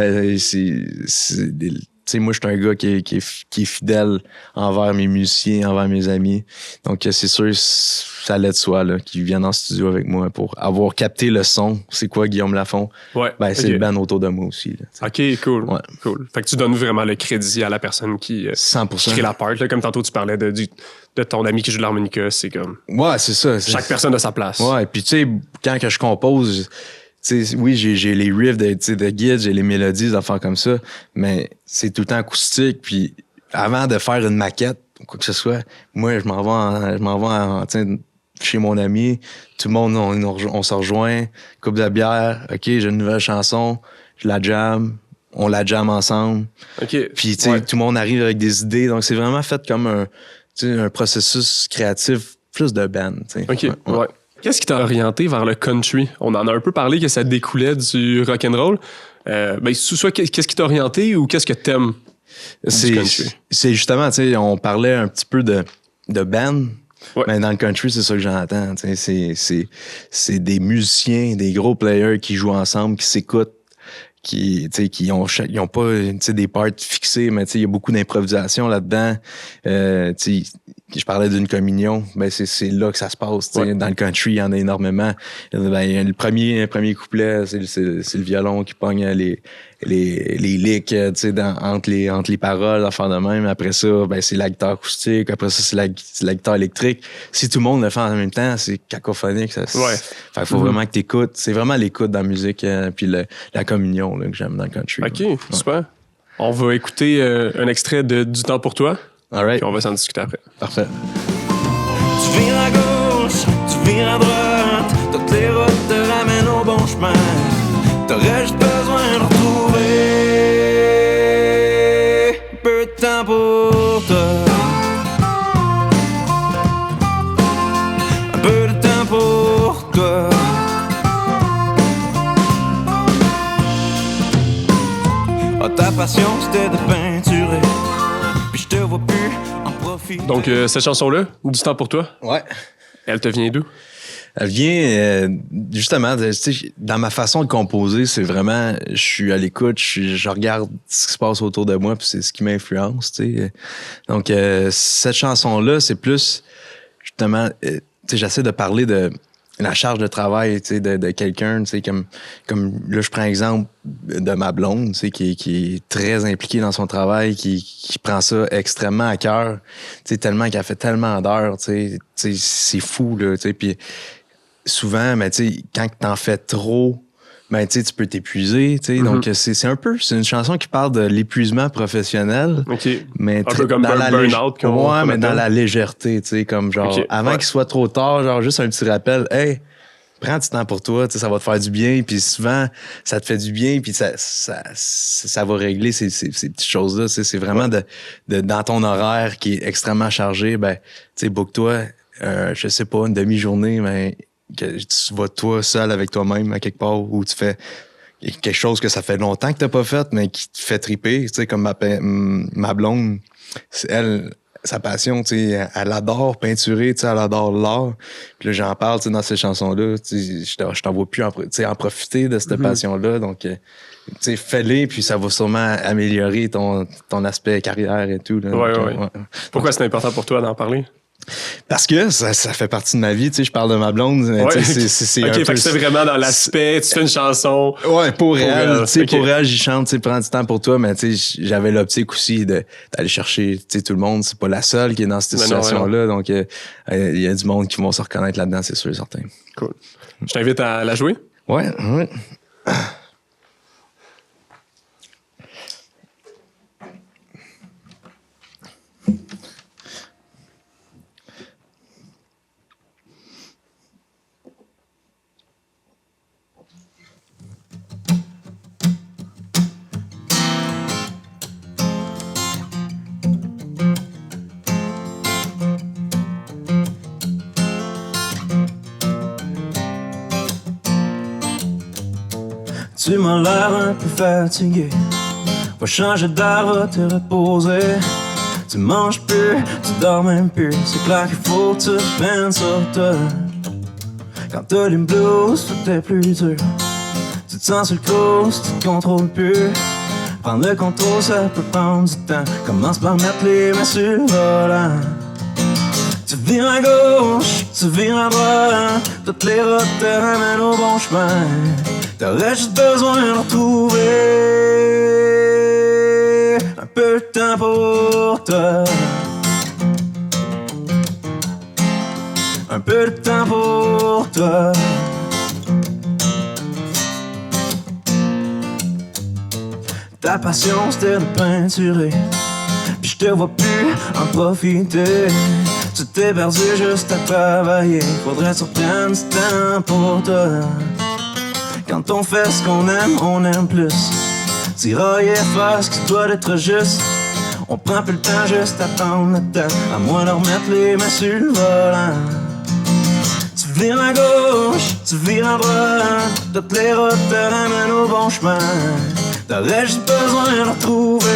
tu sais, moi, je suis un gars qui est fidèle envers mes musiciens, envers mes amis. Donc, c'est sûr, ça allait de soi, là, qu'ils viennent en studio avec moi pour avoir capté le son. C'est quoi, Guillaume Lafont? Ouais. Ben, c'est le band autour de moi aussi, là, OK, cool. Ouais. Cool. Fait que tu donnes vraiment le crédit à la personne qui 100%. Crée la part, là, comme tantôt tu parlais de ton ami qui joue de l'harmonica, c'est comme... Ouais, c'est ça. Chaque personne a sa place. Ouais, puis tu sais, quand que je compose... T'sais, oui, j'ai les riffs de guide, j'ai les mélodies, des affaires comme ça, mais c'est tout le temps acoustique. Puis avant de faire une maquette ou quoi que ce soit, moi, je m'en vais chez mon ami. Tout le monde, on se rejoint, coupe de bière. OK, j'ai une nouvelle chanson, je la jam, on la jam ensemble. OK. Puis tout le monde arrive avec des idées. Donc, c'est vraiment fait comme un processus créatif plus de band. OK, ouais. Qu'est-ce qui t'a orienté vers le country? On en a un peu parlé que ça découlait du rock'n'roll. Soit qu'est-ce qui t'a orienté ou qu'est-ce que t'aimes du country? C'est justement, tu sais, on parlait un petit peu de band. Ouais. Mais dans le country, c'est ça que j'entends. C'est des musiciens, des gros players qui jouent ensemble, qui s'écoutent, qui ont pas des parts fixées, mais il y a beaucoup d'improvisation là-dedans. je parlais d'une communion, ben c'est là que ça se passe. Ouais. Dans le country, il y en a énormément. Ben, le premier couplet, c'est le violon qui pogne les licks entre les paroles, enfin de même. Après ça, ben, c'est la guitare acoustique. Après ça, c'est la guitare électrique. Si tout le monde le fait en même temps, c'est cacophonique. Fait qu'il faut vraiment que t'écoutes. C'est vraiment l'écoute dans la musique, puis la communion là, que j'aime dans le country. OK, super. On va écouter un extrait de Du temps pour toi. All right. Puis on va s'en discuter après. Parfait. Tu vires à gauche, tu vires à droite, toutes les routes te ramènent au bon chemin. T'aurais juste besoin de retrouver un peu de temps pour toi. Un peu de temps pour toi. Oh, ta passion c'était de peinturer. Puis je te vois plus en profiter. Donc, cette chanson-là, Du temps pour toi, ouais. Elle te vient d'où? Elle vient justement, dans ma façon de composer, c'est vraiment, je suis à l'écoute, je regarde ce qui se passe autour de moi, puis c'est ce qui m'influence. T'sais. Donc, cette chanson-là, c'est plus, justement, j'essaie de parler de la charge de travail de quelqu'un, comme là, je prends exemple de ma blonde, qui est très impliquée dans son travail, qui prend ça extrêmement à cœur, tellement qu'elle fait tellement d'heures, c'est fou, là, puis souvent, ben, quand t'en fais trop, ben, tu peux t'épuiser, mm-hmm. Donc c'est une chanson qui parle de l'épuisement professionnel, okay. Mais un peu comme dans la burn-out, ouais, mais dans la légèreté, comme genre okay. avant qu'il soit trop tard, genre juste un petit rappel, hey, prends du temps pour toi, ça va te faire du bien, puis souvent ça te fait du bien, puis ça va régler ces petites choses-là, c'est vraiment de dans ton horaire qui est extrêmement chargé, ben, book-toi, je sais pas, une demi-journée, mais que tu vas toi seul avec toi-même à quelque part où tu fais quelque chose que ça fait longtemps que t'as pas fait, mais qui te fait triper, comme ma blonde, elle, sa passion, elle adore peinturer, elle adore l'art. Puis là, j'en parle dans ces chansons-là, je t'en vois plus en profiter de cette passion-là. Donc, fais-les, puis ça va sûrement améliorer ton aspect carrière et tout. Là. Ouais. Pourquoi c'est important pour toi d'en parler? Parce que ça fait partie de ma vie, je parle de ma blonde. Ouais. C'est OK, fait que c'est vraiment dans l'aspect, tu fais une chanson. Ouais, pour elle. Okay. Pour elle, j'y chante, prends du temps pour toi, mais j'avais l'optique aussi d'aller chercher tout le monde. C'est pas la seule qui est dans cette situation-là. Donc, il y a du monde qui vont se reconnaître là-dedans, c'est sûr et certain. Cool. Je t'invite à la jouer. Ouais. Tu m'as l'air un peu fatigué. Va changer d'air, va te reposer. Tu manges plus, tu dors même plus. C'est clair qu'il faut que tu te prennes sur toi. Quand t'as les blues, tout est plus dur. Tu te sens sur le cruise, tu te contrôles plus. Prendre le contrôle, ça peut prendre du temps. Commence par mettre les mains sur le volant. Tu vires à gauche, tu vires à droite. Toutes les routes te ramènent au bon chemin. T'aurais juste besoin de retrouver un peu de temps pour toi. Un peu de temps pour toi. Ta passion c'était de peinturer, puis je te vois plus en profiter. Tu t'es perdu juste à travailler. Faudrait surprendre du temps pour toi. Quand on fait ce qu'on aime plus. Tirailler, faire ce qui doit être juste. On prend plus le temps juste à prendre le temps. À moins de remettre les mains sur le volant. Tu vires à gauche, tu vires à droite. Toutes les routes te ramènent au bon chemin. T'aurais juste besoin de retrouver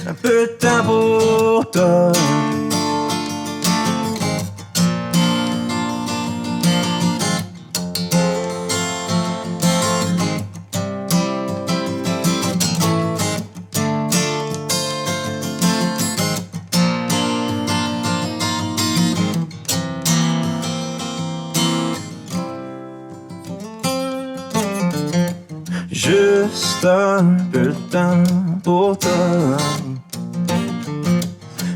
un peu de temps pour toi. Juste un peu de temps pour toi.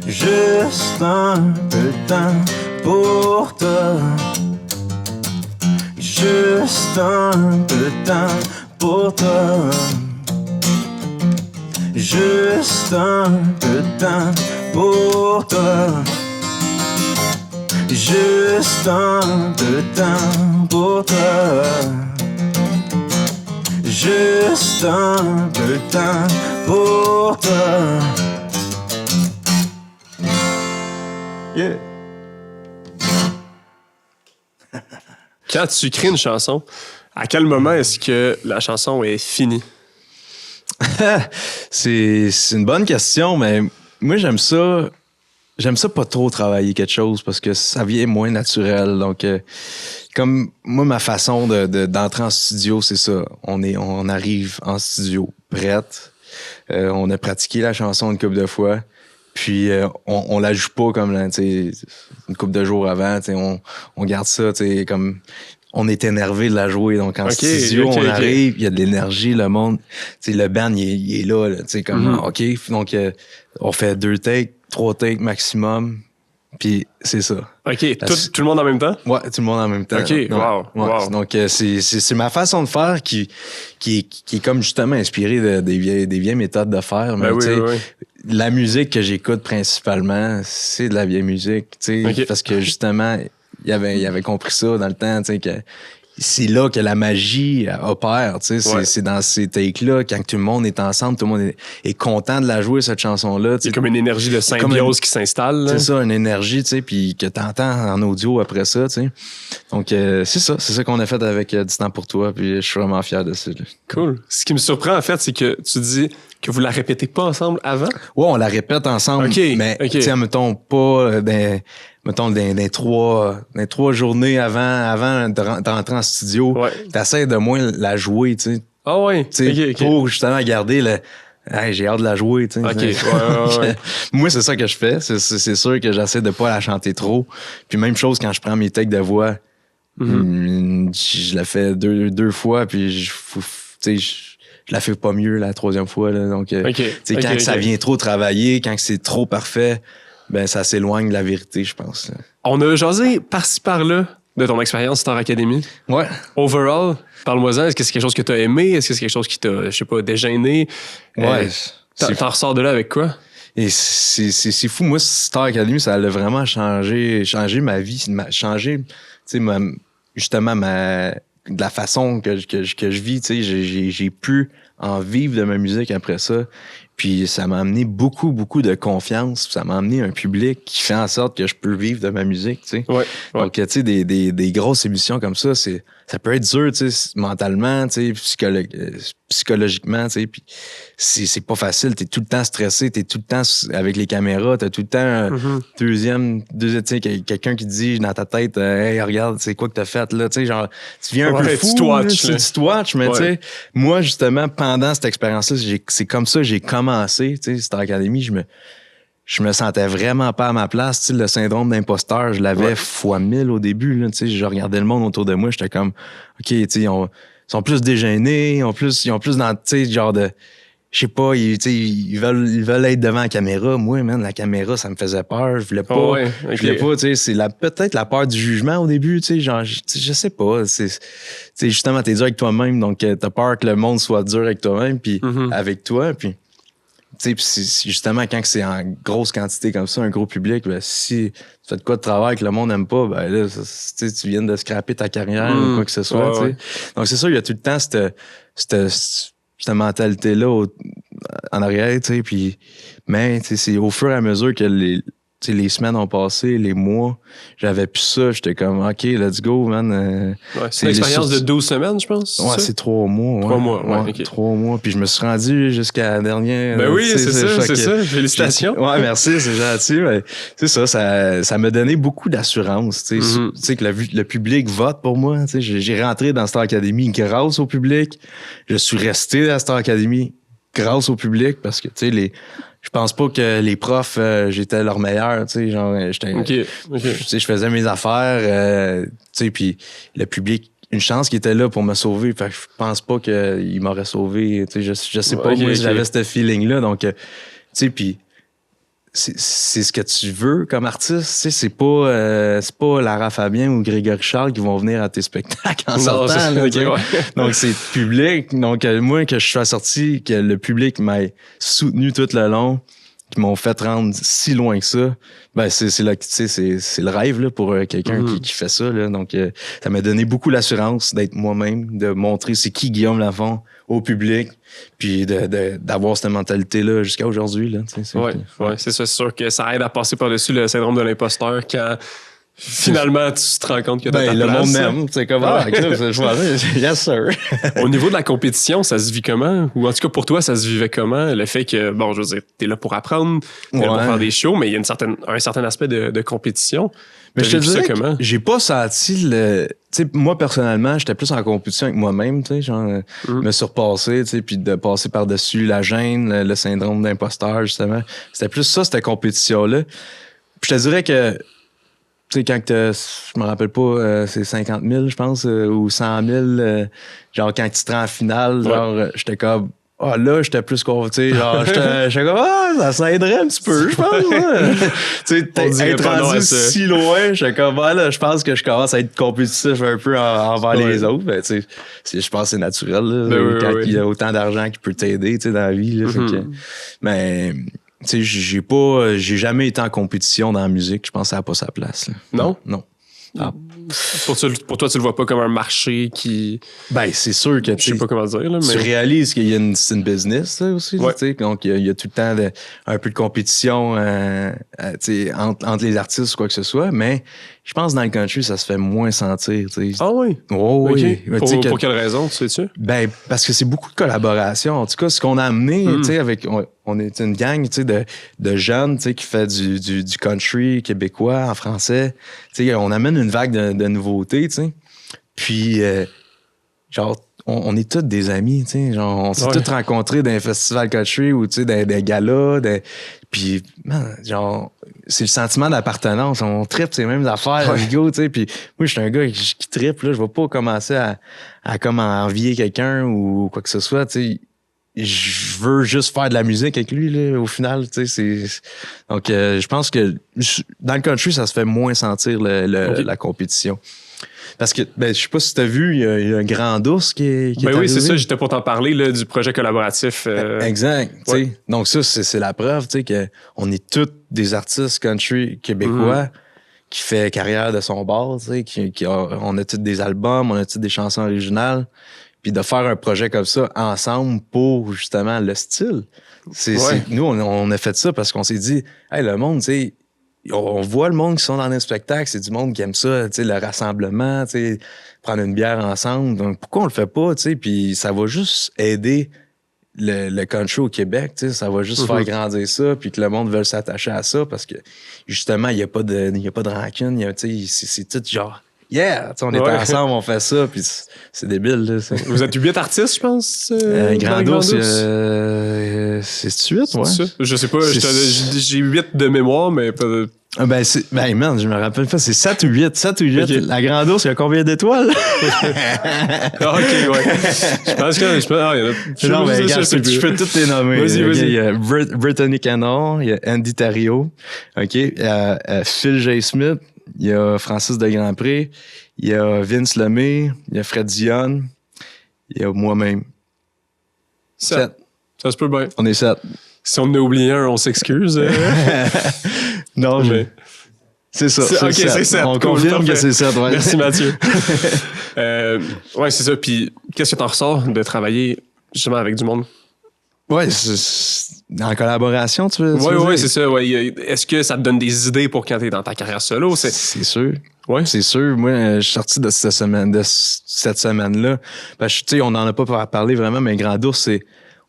Juste un peu de temps pour toi. Juste un peu de temps pour toi. Juste un peu de temps pour toi. Juste un peu de temps pour toi. Juste un peu de temps pour toi. Yeah. Quand tu écris une chanson, à quel moment est-ce que la chanson est finie? C'est une bonne question, mais moi, j'aime ça pas trop travailler quelque chose parce que ça vient moins naturel. Donc, comme moi, ma façon d'entrer en studio, c'est ça. On arrive en studio prête. On a pratiqué la chanson une couple de fois. Puis, on la joue pas comme là, une couple de jours avant. On garde ça comme... On est énervé de la jouer, donc en studio, on arrive, il y a de l'énergie, le monde, le band, il est là, comme, OK, donc on fait 2 takes, 3 takes maximum, puis c'est ça. OK, tout le monde en même temps? Ouais, tout le monde en même temps. OK, wow. Donc, c'est ma façon de faire qui est comme justement inspirée des vieilles méthodes de faire, mais oui. La musique que j'écoute principalement, c'est de la vieille musique, parce que justement... Il avait compris ça dans le temps, que c'est là que la magie opère, c'est dans ces takes-là, quand tout le monde est ensemble, tout le monde est content de la jouer, cette chanson-là. C'est comme une énergie de symbiose qui s'installe. C'est ça, une énergie, puis que t'entends en audio après ça, Donc, c'est ça qu'on a fait avec Du temps pour toi, puis je suis vraiment fier de ça. Là. Cool. Ce qui me surprend, en fait, c'est que tu dis que vous la répétez pas ensemble avant? Ouais, on la répète ensemble, mais, mettons, pas dans 3 journées avant de rentrer en studio, t'essaies de moins la jouer, Ah ouais? Pour justement garder le... Hey, j'ai hâte de la jouer, Ouais. Moi, c'est ça que je fais. C'est sûr que j'essaie de pas la chanter trop. Puis même chose quand je prends mes takes de voix. Je la fais deux fois, puis je la fais pas mieux la 3e fois. Là. Donc, quand ça vient trop travailler, quand c'est trop parfait, ben ça s'éloigne de la vérité, je pense. On a jasé par-ci par-là de ton expérience Star Academy. Ouais. Overall, parle-moi-en. Est-ce que c'est quelque chose que t'as aimé? Est-ce que c'est quelque chose qui t'a, je sais pas, dégêné? Ouais. T'en ressors de là avec quoi? Et c'est fou. Moi, Star Academy, ça a vraiment changé ma vie, changé, justement, de la façon que je vis, j'ai pu en vivre de ma musique après ça. Puis ça m'a amené beaucoup, beaucoup de confiance. Ça m'a amené un public qui fait en sorte que je peux vivre de ma musique, Ouais. Donc, des grosses émissions comme ça, ça peut être dur, mentalement, psychologiquement, puis c'est pas facile. T'es tout le temps stressé, t'es tout le temps avec les caméras, t'as tout le temps deuxième, quelqu'un qui dit dans ta tête, hey, regarde, c'est quoi que t'as fait, là, genre, tu viens un peu fou, tu te watch, mais moi, justement, pendant cette expérience-là, c'est comme ça que j'ai commencé, Star Academy, je me sentais vraiment pas à ma place. Le syndrome d'imposteur, je l'avais fois 1000 au début. Là, je regardais le monde autour de moi, j'étais comme, OK, ils sont plus déjeunés, ils ont plus dans, genre de... Je sais pas, ils veulent être devant la caméra. Moi, man, la caméra, ça me faisait peur. Je voulais pas. Je voulais pas, c'est peut-être la peur du jugement au début, genre, je sais pas. Justement, t'es dur avec toi-même, donc t'as peur que le monde soit dur avec toi-même, puis avec toi, puis... justement, quand c'est en grosse quantité comme ça, un gros public, ben, si tu fais de quoi de travail que le monde n'aime pas, ben là, tu viens de scraper ta carrière ou quoi que ce soit. Donc, c'est sûr, il y a tout le temps cette mentalité-là en arrière, puis, mais c'est au fur et à mesure que les semaines ont passé, les mois, j'avais plus ça. J'étais comme, OK, let's go, man. C'est une expérience de 12 semaines, je pense. Ouais, c'est 3 mois. 3 mois, OK. 3 mois. Puis je me suis rendu jusqu'à la dernière. Ben oui, c'est ça. Félicitations. Ouais, merci, c'est gentil. Mais c'est ça m'a donné beaucoup d'assurance. Tu sais que le public vote pour moi. J'ai rentré dans Star Academy grâce au public. Je suis resté à Star Academy grâce au public parce que, je pense pas que les profs, j'étais leur meilleur, genre, j'étais, je faisais mes affaires, puis le public une chance qu'il était là pour me sauver. Fait que je pense pas qu'il m'aurait sauvé. Tu sais, je sais pas, moi, j'avais ce feeling-là. Donc, tu sais, puis c'est ce que tu veux comme artiste. Tu sais, c'est pas Lara Fabian ou Grégory Charles qui vont venir à tes spectacles en sortant. Là, okay, ouais. Donc, c'est public. Donc, moi, que je sois sorti, que le public m'ait soutenu tout le long, qui m'ont fait rendre si loin que ça, ben c'est le rêve là, pour quelqu'un qui fait ça. Là. Donc, ça m'a donné beaucoup l'assurance d'être moi-même, de montrer c'est qui Guillaume Lafont au public, puis d'avoir cette mentalité-là jusqu'à aujourd'hui. Oui, c'est ça. C'est sûr que ça aide à passer par-dessus le syndrome de l'imposteur quand finalement tu te rends compte que t'as ta le place. monde m'aime. C'est comme, yes sir. Au niveau de la compétition, ça se vit comment? Ou en tout cas, pour toi, ça se vivait comment? Le fait que, bon, je veux dire, t'es là pour apprendre, t'es là pour faire des shows, mais il y a un certain aspect de compétition. Mais je te dirais que j'ai pas senti le... Tu sais, moi, personnellement, j'étais plus en compétition avec moi-même, tu sais, genre, me surpasser, tu sais, puis de passer par-dessus la gêne, le syndrome d'imposteur, justement. C'était plus ça, cette compétition-là. Puis je te dirais que, tu sais, quand je me rappelle pas, c'est 50 000, je pense, ou 100 000, genre, quand tu te rends en finale, genre, j'étais comme... Ah, là, j'étais plus convaincu. Genre, j'étais comme, ça aiderait un petit peu, je pense. Tu sais, être rendu si loin, j'étais comme, là, je pense que je commence à être compétitif un peu envers les autres. Ben, tu sais, je pense que c'est naturel, là, quand il y a autant d'argent qui peut t'aider, tu sais, dans la vie, là. Mais, tu sais, j'ai jamais été en compétition dans la musique. Je pense que ça n'a pas sa place, là. Non? Non. Ah. Pour toi, tu le vois pas comme un marché qui... Ben, c'est sûr que... Je sais pas comment dire, là, mais... Tu réalises qu'il y a c'est une business, là, aussi, ouais. Tu sais. Donc, il y a tout le temps un peu de compétition tu sais, entre les artistes ou quoi que ce soit, mais je pense que dans le country, ça se fait moins sentir, tu sais. Ah oui? Oh, okay. Oui. Pour quelle raison, tu sais-tu? Ben, parce que c'est beaucoup de collaboration. En tout cas, ce qu'on a amené, tu sais, avec... On est une gang, tu sais, de jeunes, tu sais, qui fait du country québécois en français. Tu sais, on amène une vague de nouveautés, tu sais. Puis, genre, on est tous des amis, tu sais. Genre, on s'est tous rencontrés dans un festival country ou, tu sais, dans des galas. Puis, man, genre, c'est le sentiment d'appartenance. On tripe ces mêmes affaires, tu sais. Puis, moi, je suis un gars qui tripe, là. Je vais pas commencer à comme envier quelqu'un ou quoi que ce soit, tu sais. Je veux juste faire de la musique avec lui, là, au final, tu sais, donc je pense que dans le country, ça se fait moins sentir la compétition. Parce que, ben, je sais pas si t'as vu, il y a un Grand Ours qui est oui, arrivé. c'est ça, j'étais pour t'en parler, là, du projet collaboratif. Exact, tu sais. Donc ça, c'est la preuve, tu sais, qu'on est tous des artistes country québécois qui fait carrière de son bord, tu sais, on a tous des albums, on a tous des chansons originales. Puis de faire un projet comme ça ensemble pour justement le style. Nous, on a fait ça parce qu'on s'est dit, hey, le monde, tu sais, on voit le monde qui sont dans les spectacles, c'est du monde qui aime ça, tu sais, le rassemblement, tu sais, prendre une bière ensemble. Donc pourquoi on le fait pas, tu sais, puis ça va juste aider le country au Québec, tu sais, ça va juste faire grandir ça, puis que le monde veut s'attacher à ça parce que justement, il y a pas de rancune, tu sais, c'est tout genre. Yeah! On est ensemble, on fait ça, puis c'est débile. Là, Vous êtes 8 artistes, je pense? Grand Ours, c'est 8, ouais. Ça? Je sais pas, j'ai 8 de mémoire, mais pas de... Man, je me rappelle pas, c'est 7 ou 8. 7 ou 8. Okay. La Grand Ours, il y a combien d'étoiles? OK, ouais. Je pense que... il y en a... Non, mais regarde, je peux toutes les nommer. Vas-y. Il y a Brittany Cannon, il y a Andy Thariot, OK, Phil J. Smith, il y a Francis de Grandpré, il y a Vince Lemay, il y a Fred Dionne, il y a moi-même. 7. Ça se peut bien. On est 7. Si on en a oublié un, on s'excuse. Non, mais... C'est ça. OK, c'est 7. On confirme que c'est 7, ouais. Merci, Mathieu. Ouais, c'est ça. Puis, qu'est-ce que t'en ressors de travailler justement avec du monde? Ouais, en collaboration, tu veux dire? Oui, c'est ça. Ouais. Est-ce que ça te donne des idées pour quand t'es dans ta carrière solo? C'est sûr. Ouais. C'est sûr. Moi, je suis sorti de cette semaine-là. Parce que, tu sais, on n'en a pas parlé vraiment, mais Grand Ours,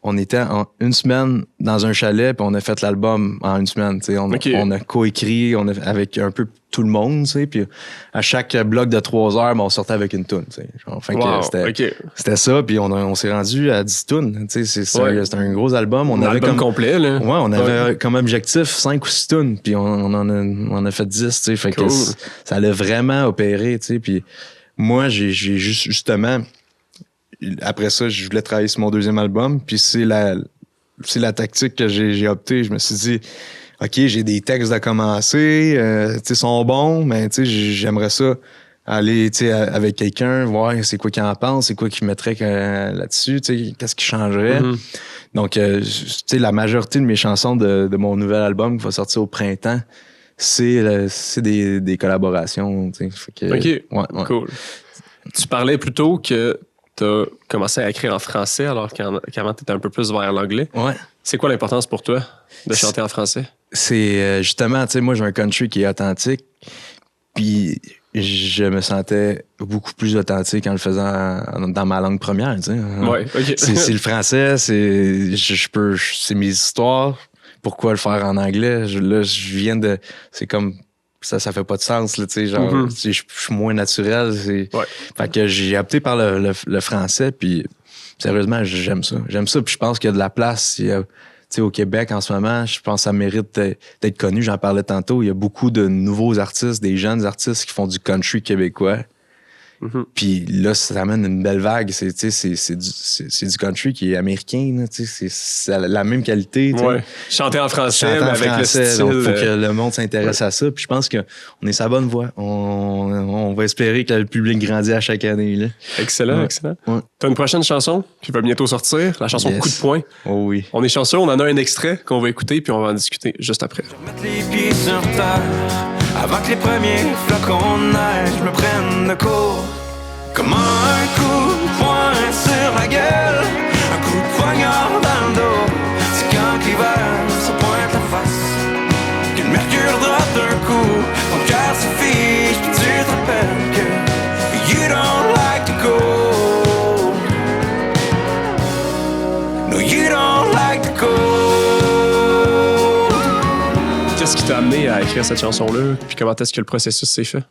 on était en une semaine dans un chalet, puis on a fait l'album en une semaine. Tu sais, on a coécrit avec un peu tout le monde, tu sais, puis à chaque bloc de 3 heures, on sortait avec une toune. Tu sais. C'était ça, puis on s'est rendu à 10 tounes. Tu sais, c'était un gros album. On avait album complet, là. Ouais, on avait comme objectif 5 ou 6 tounes, puis on en a fait 10. Tu sais, fait que ça allait vraiment opérer. Tu sais, puis moi, j'ai justement... Après ça, je voulais travailler sur mon deuxième album, puis c'est la tactique que j'ai opté. Je me suis dit, OK, j'ai des textes à commencer, tu sais, sont bons, mais tu sais, j'aimerais ça aller, tu sais, avec quelqu'un, voir c'est quoi qu'il en pense, c'est quoi qu'il mettrait là-dessus, tu sais, qu'est-ce qui changerait. Mm-hmm. Donc, tu sais, la majorité de mes chansons de mon nouvel album qui va sortir au printemps, c'est des collaborations, tu sais. OK, ouais. Cool. Tu parlais plutôt que t'as commencé à écrire en français alors qu'avant t'étais un peu plus vers l'anglais. Ouais. C'est quoi l'importance pour toi de chanter en français? C'est justement, tu sais, moi j'ai un country qui est authentique, puis je me sentais beaucoup plus authentique en le faisant dans ma langue première, tu sais. Ouais, OK. C'est le français, c'est mes histoires. Pourquoi le faire en anglais? Je viens de... C'est comme... Ça fait pas de sens, là, tu sais, genre, je suis moins naturel. Fait que j'ai opté par le français, puis sérieusement, j'aime ça. J'aime ça, puis je pense qu'il y a de la place. Tu sais, au Québec, en ce moment, je pense que ça mérite d'être connu. J'en parlais tantôt. Il y a beaucoup de nouveaux artistes, des jeunes artistes qui font du country québécois. Mm-hmm. Puis là, ça amène une belle vague. C'est du country qui est américain. Là, c'est la même qualité. Ouais. Chanter en français, mais avec le style. Donc, il faut que le monde s'intéresse à ça. Puis je pense qu'on est sur la bonne voie. On va espérer que le public grandit à chaque année. Là. Excellent, excellent. Ouais. T'as une prochaine chanson qui va bientôt sortir, la chanson Coup de poing. Oh oui. On est chanceux, on en a un extrait qu'on va écouter, puis on va en discuter juste après. Je vais mettre les pieds sur terre avant que les premiers flocons de neige me prennent de court. Comme un coup de poing sur la gueule, un coup de poignard dans le dos. C'est quand l'hiver se pointe la face que le mercure droppe d'un coup. Ton cœur se fiche, puis tu te rappelles que you don't like to go. No, you don't like to go. Qu'est-ce qui t'a amené à écrire cette chanson-là? Puis comment est-ce que le processus s'est fait?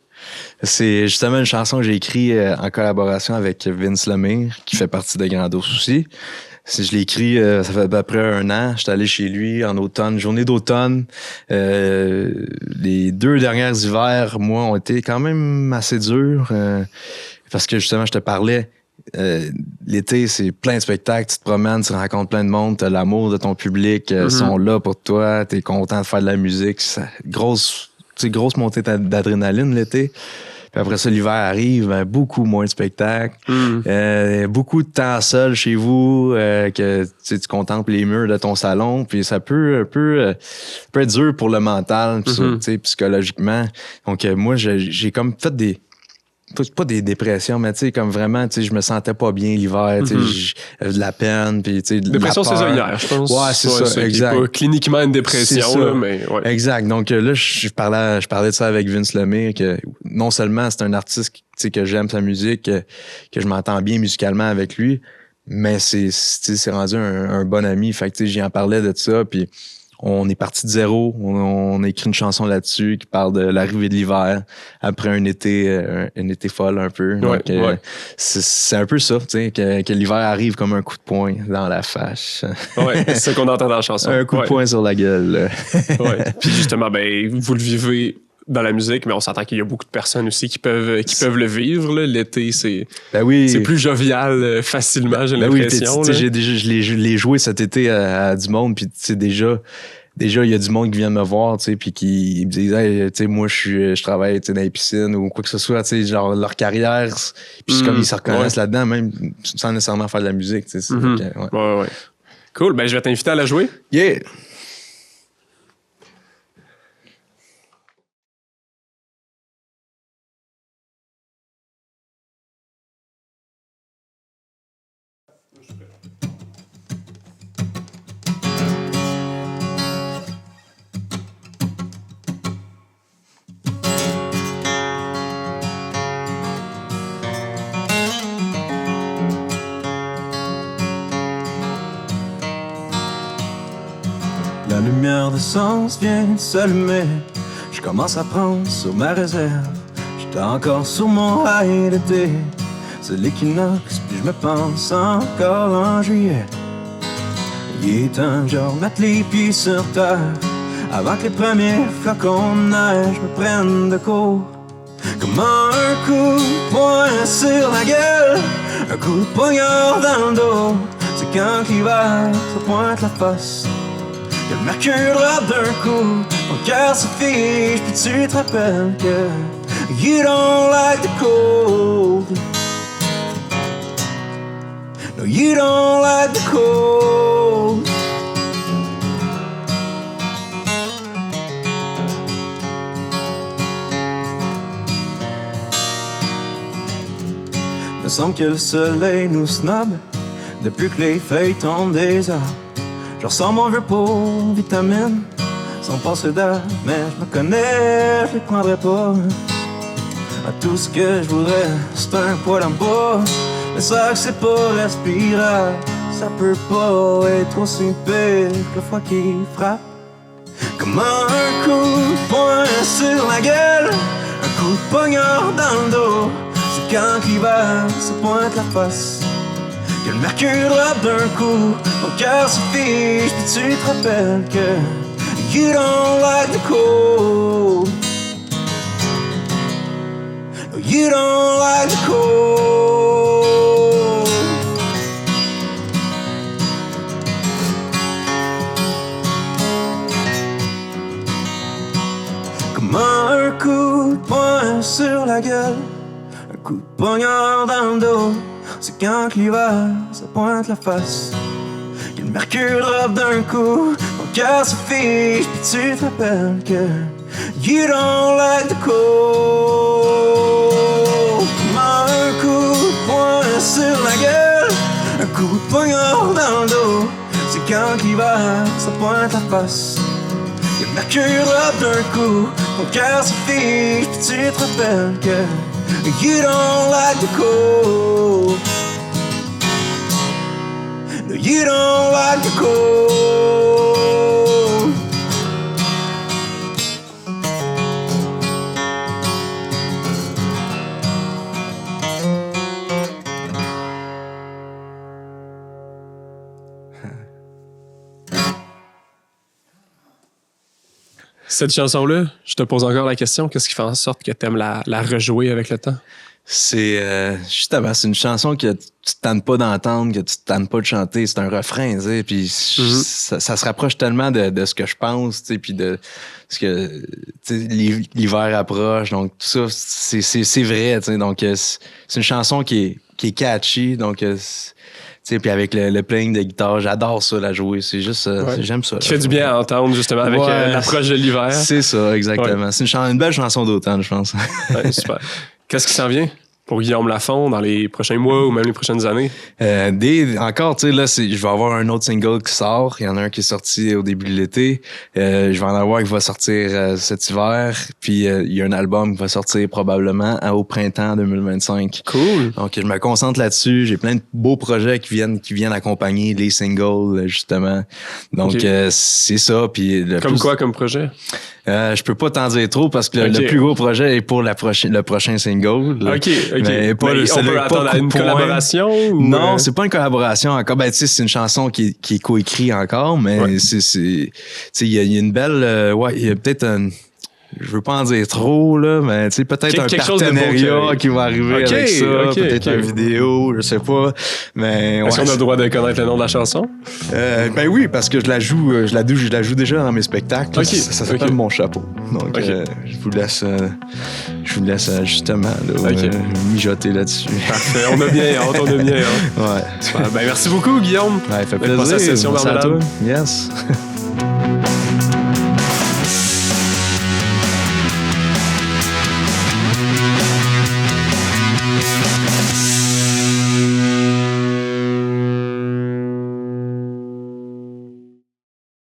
C'est justement une chanson que j'ai écrite en collaboration avec Vince Lemire, qui fait partie de Grandos aussi. Je l'ai écrit, ça fait à peu près 1 an. J'étais allé chez lui en automne, journée d'automne. Les 2 derniers hivers, moi, ont été quand même assez durs. Parce que justement, je te parlais, l'été, c'est plein de spectacles, tu te promènes, tu rencontres plein de monde, t'as l'amour de ton public, sont là pour toi, t'es content de faire de la musique. Grosse montée d'adrénaline l'été. Puis après ça, l'hiver arrive, beaucoup moins de spectacles. Beaucoup de temps seul chez vous, que tu contemples les murs de ton salon. Puis ça peut être dur pour le mental, puis ça, psychologiquement. Donc moi, j'ai comme fait pas des dépressions, mais tu sais, comme vraiment, tu sais, je me sentais pas bien l'hiver, tu sais, j'avais de la peine, puis tu sais, dépression saisonnière, je pense. Ouais, c'est ça, exact. Pas cliniquement une dépression, là, mais ouais. Exact. Donc là, je parlais de ça avec Vince Lemire, que non seulement c'est un artiste, tu sais, que j'aime sa musique, que je m'entends bien musicalement avec lui, mais c'est rendu un bon ami. Fait que tu sais, j'y en parlais de ça, puis on est parti de zéro. On a écrit une chanson là-dessus qui parle de l'arrivée de l'hiver après un été folle un peu. Ouais, donc, c'est un peu ça, tu sais, que l'hiver arrive comme un coup de poing dans la face. Ouais, c'est ça qu'on entend dans la chanson. Un coup de poing sur la gueule. Ouais. Puis justement, vous le vivez dans la musique, mais on s'entend qu'il y a beaucoup de personnes aussi qui peuvent le vivre. Là. L'été, c'est plus jovial facilement, j'ai l'impression. Oui, je l'ai joué cet été à du monde, puis tu sais, déjà, il y a du monde qui vient me voir, tu sais, puis qui me disent, hey, tu sais, moi, je travaille, tu sais, dans les piscines ou quoi que ce soit, tu sais, genre leur carrière, puis c'est comme ils se reconnaissent là-dedans, même sans nécessairement faire de la musique, tu sais. Ouais. Cool, ben je vais t'inviter à la jouer. Yeah! La lumière d'essence vient de s'allumer. Je commence à prendre sur ma réserve. J'étais encore sur mon high d'été. C'est l'équinoxe, puis je me pense encore en juillet. Il est temps que je remette les pieds sur terre avant que les premiers flocons de neige me prennent de court. Comme un coup de poing sur la gueule, un coup de poignard dans le dos. C'est quand l'hiver se pointe la face, que le mercure drop d'un coup, ton cœur se fige, puis tu te rappelles que you don't like the cold. No, you don't like the cold. Il me semble que le soleil nous snob depuis que les feuilles tombent des arbres. Je ressens mon vieux pour vitamine, sans passer d'âge, mais je me connais, je les prendrai pas. Tout ce que je voudrais, c'est un poil en bas. Mais ça que c'est pas respirable, ça peut pas être aussi pire que le froid qui frappe. Comme un coup de poing sur la gueule, un coup de poignard dans le dos. C'est quand l'hiver se pointe la face, que le mercure drop d'un coup, ton cœur se fige, puis tu te rappelles que you don't like the cold. No, you don't like the cold. Comme un coup de poing sur la gueule, un coup de poignard dans le dos. C'est quand l'hiver se pointe la face, que le mercure drop d'un coup, ton cœur se fige, puis tu te rappelles que you don't like the cold. Comme un coup de poing sur la gueule, un coup de poignard dans le dos. C'est quand l'hiver se pointe la face, que le mercure drop d'un coup, ton cœur se fige, puis tu te rappelles que you don't like the cold. No, you don't like the cold. Cette chanson-là, je te pose encore la question, qu'est-ce qui fait en sorte que tu aimes la rejouer avec le temps? C'est justement, c'est une chanson que tu te tannes pas d'entendre, que tu te tannes pas de chanter. C'est un refrain, tu sais, puis ça se rapproche tellement de ce que je pense, tu sais, puis de ce que, tu sais, l'hiver approche, donc tout ça, c'est vrai, tu sais, donc c'est une chanson qui est catchy, donc tu sais, puis avec le playing de guitare, j'adore ça, la jouer. C'est juste, j'aime ça. Qui fait du bien à entendre, justement, avec l'approche de l'hiver. C'est ça, exactement. Ouais. C'est une belle chanson d'automne, je pense. Ouais, super. Qu'est-ce qui s'en vient pour Guillaume Lafond dans les prochains mois ou même les prochaines années? Encore, tu sais, là, je vais avoir un autre single qui sort. Il y en a un qui est sorti au début de l'été. Je vais en avoir qui va sortir cet hiver. Puis il y a un album qui va sortir probablement au printemps 2025. Cool. Donc, je me concentre là-dessus. J'ai plein de beaux projets qui viennent accompagner les singles, justement. Donc, c'est ça. Puis quoi comme projet? Je peux pas t'en dire trop parce que le plus gros projet est pour le prochain single. Là. OK. Mais on peut attendre à une collaboration? Ou non, c'est pas une collaboration encore. Ben, tu sais, c'est une chanson qui est coécrite encore, mais tu sais, il y a une belle... il y a peut-être un... Je veux pas en dire trop, là, mais tu sais, peut-être un partenariat qui va arriver avec ça, peut-être une vidéo, je sais pas. Mais est-ce qu'on a le droit de connaître le nom de la chanson? Ben oui, parce que je la joue déjà dans mes spectacles. Ça s'appelle Mon Chapeau. Donc je vous laisse justement là, mijoter là-dessus. Parfait, on a bien hâte, Ouais. Ben merci beaucoup, Guillaume. Ouais, fait plaisir. Merci à toi. Yes.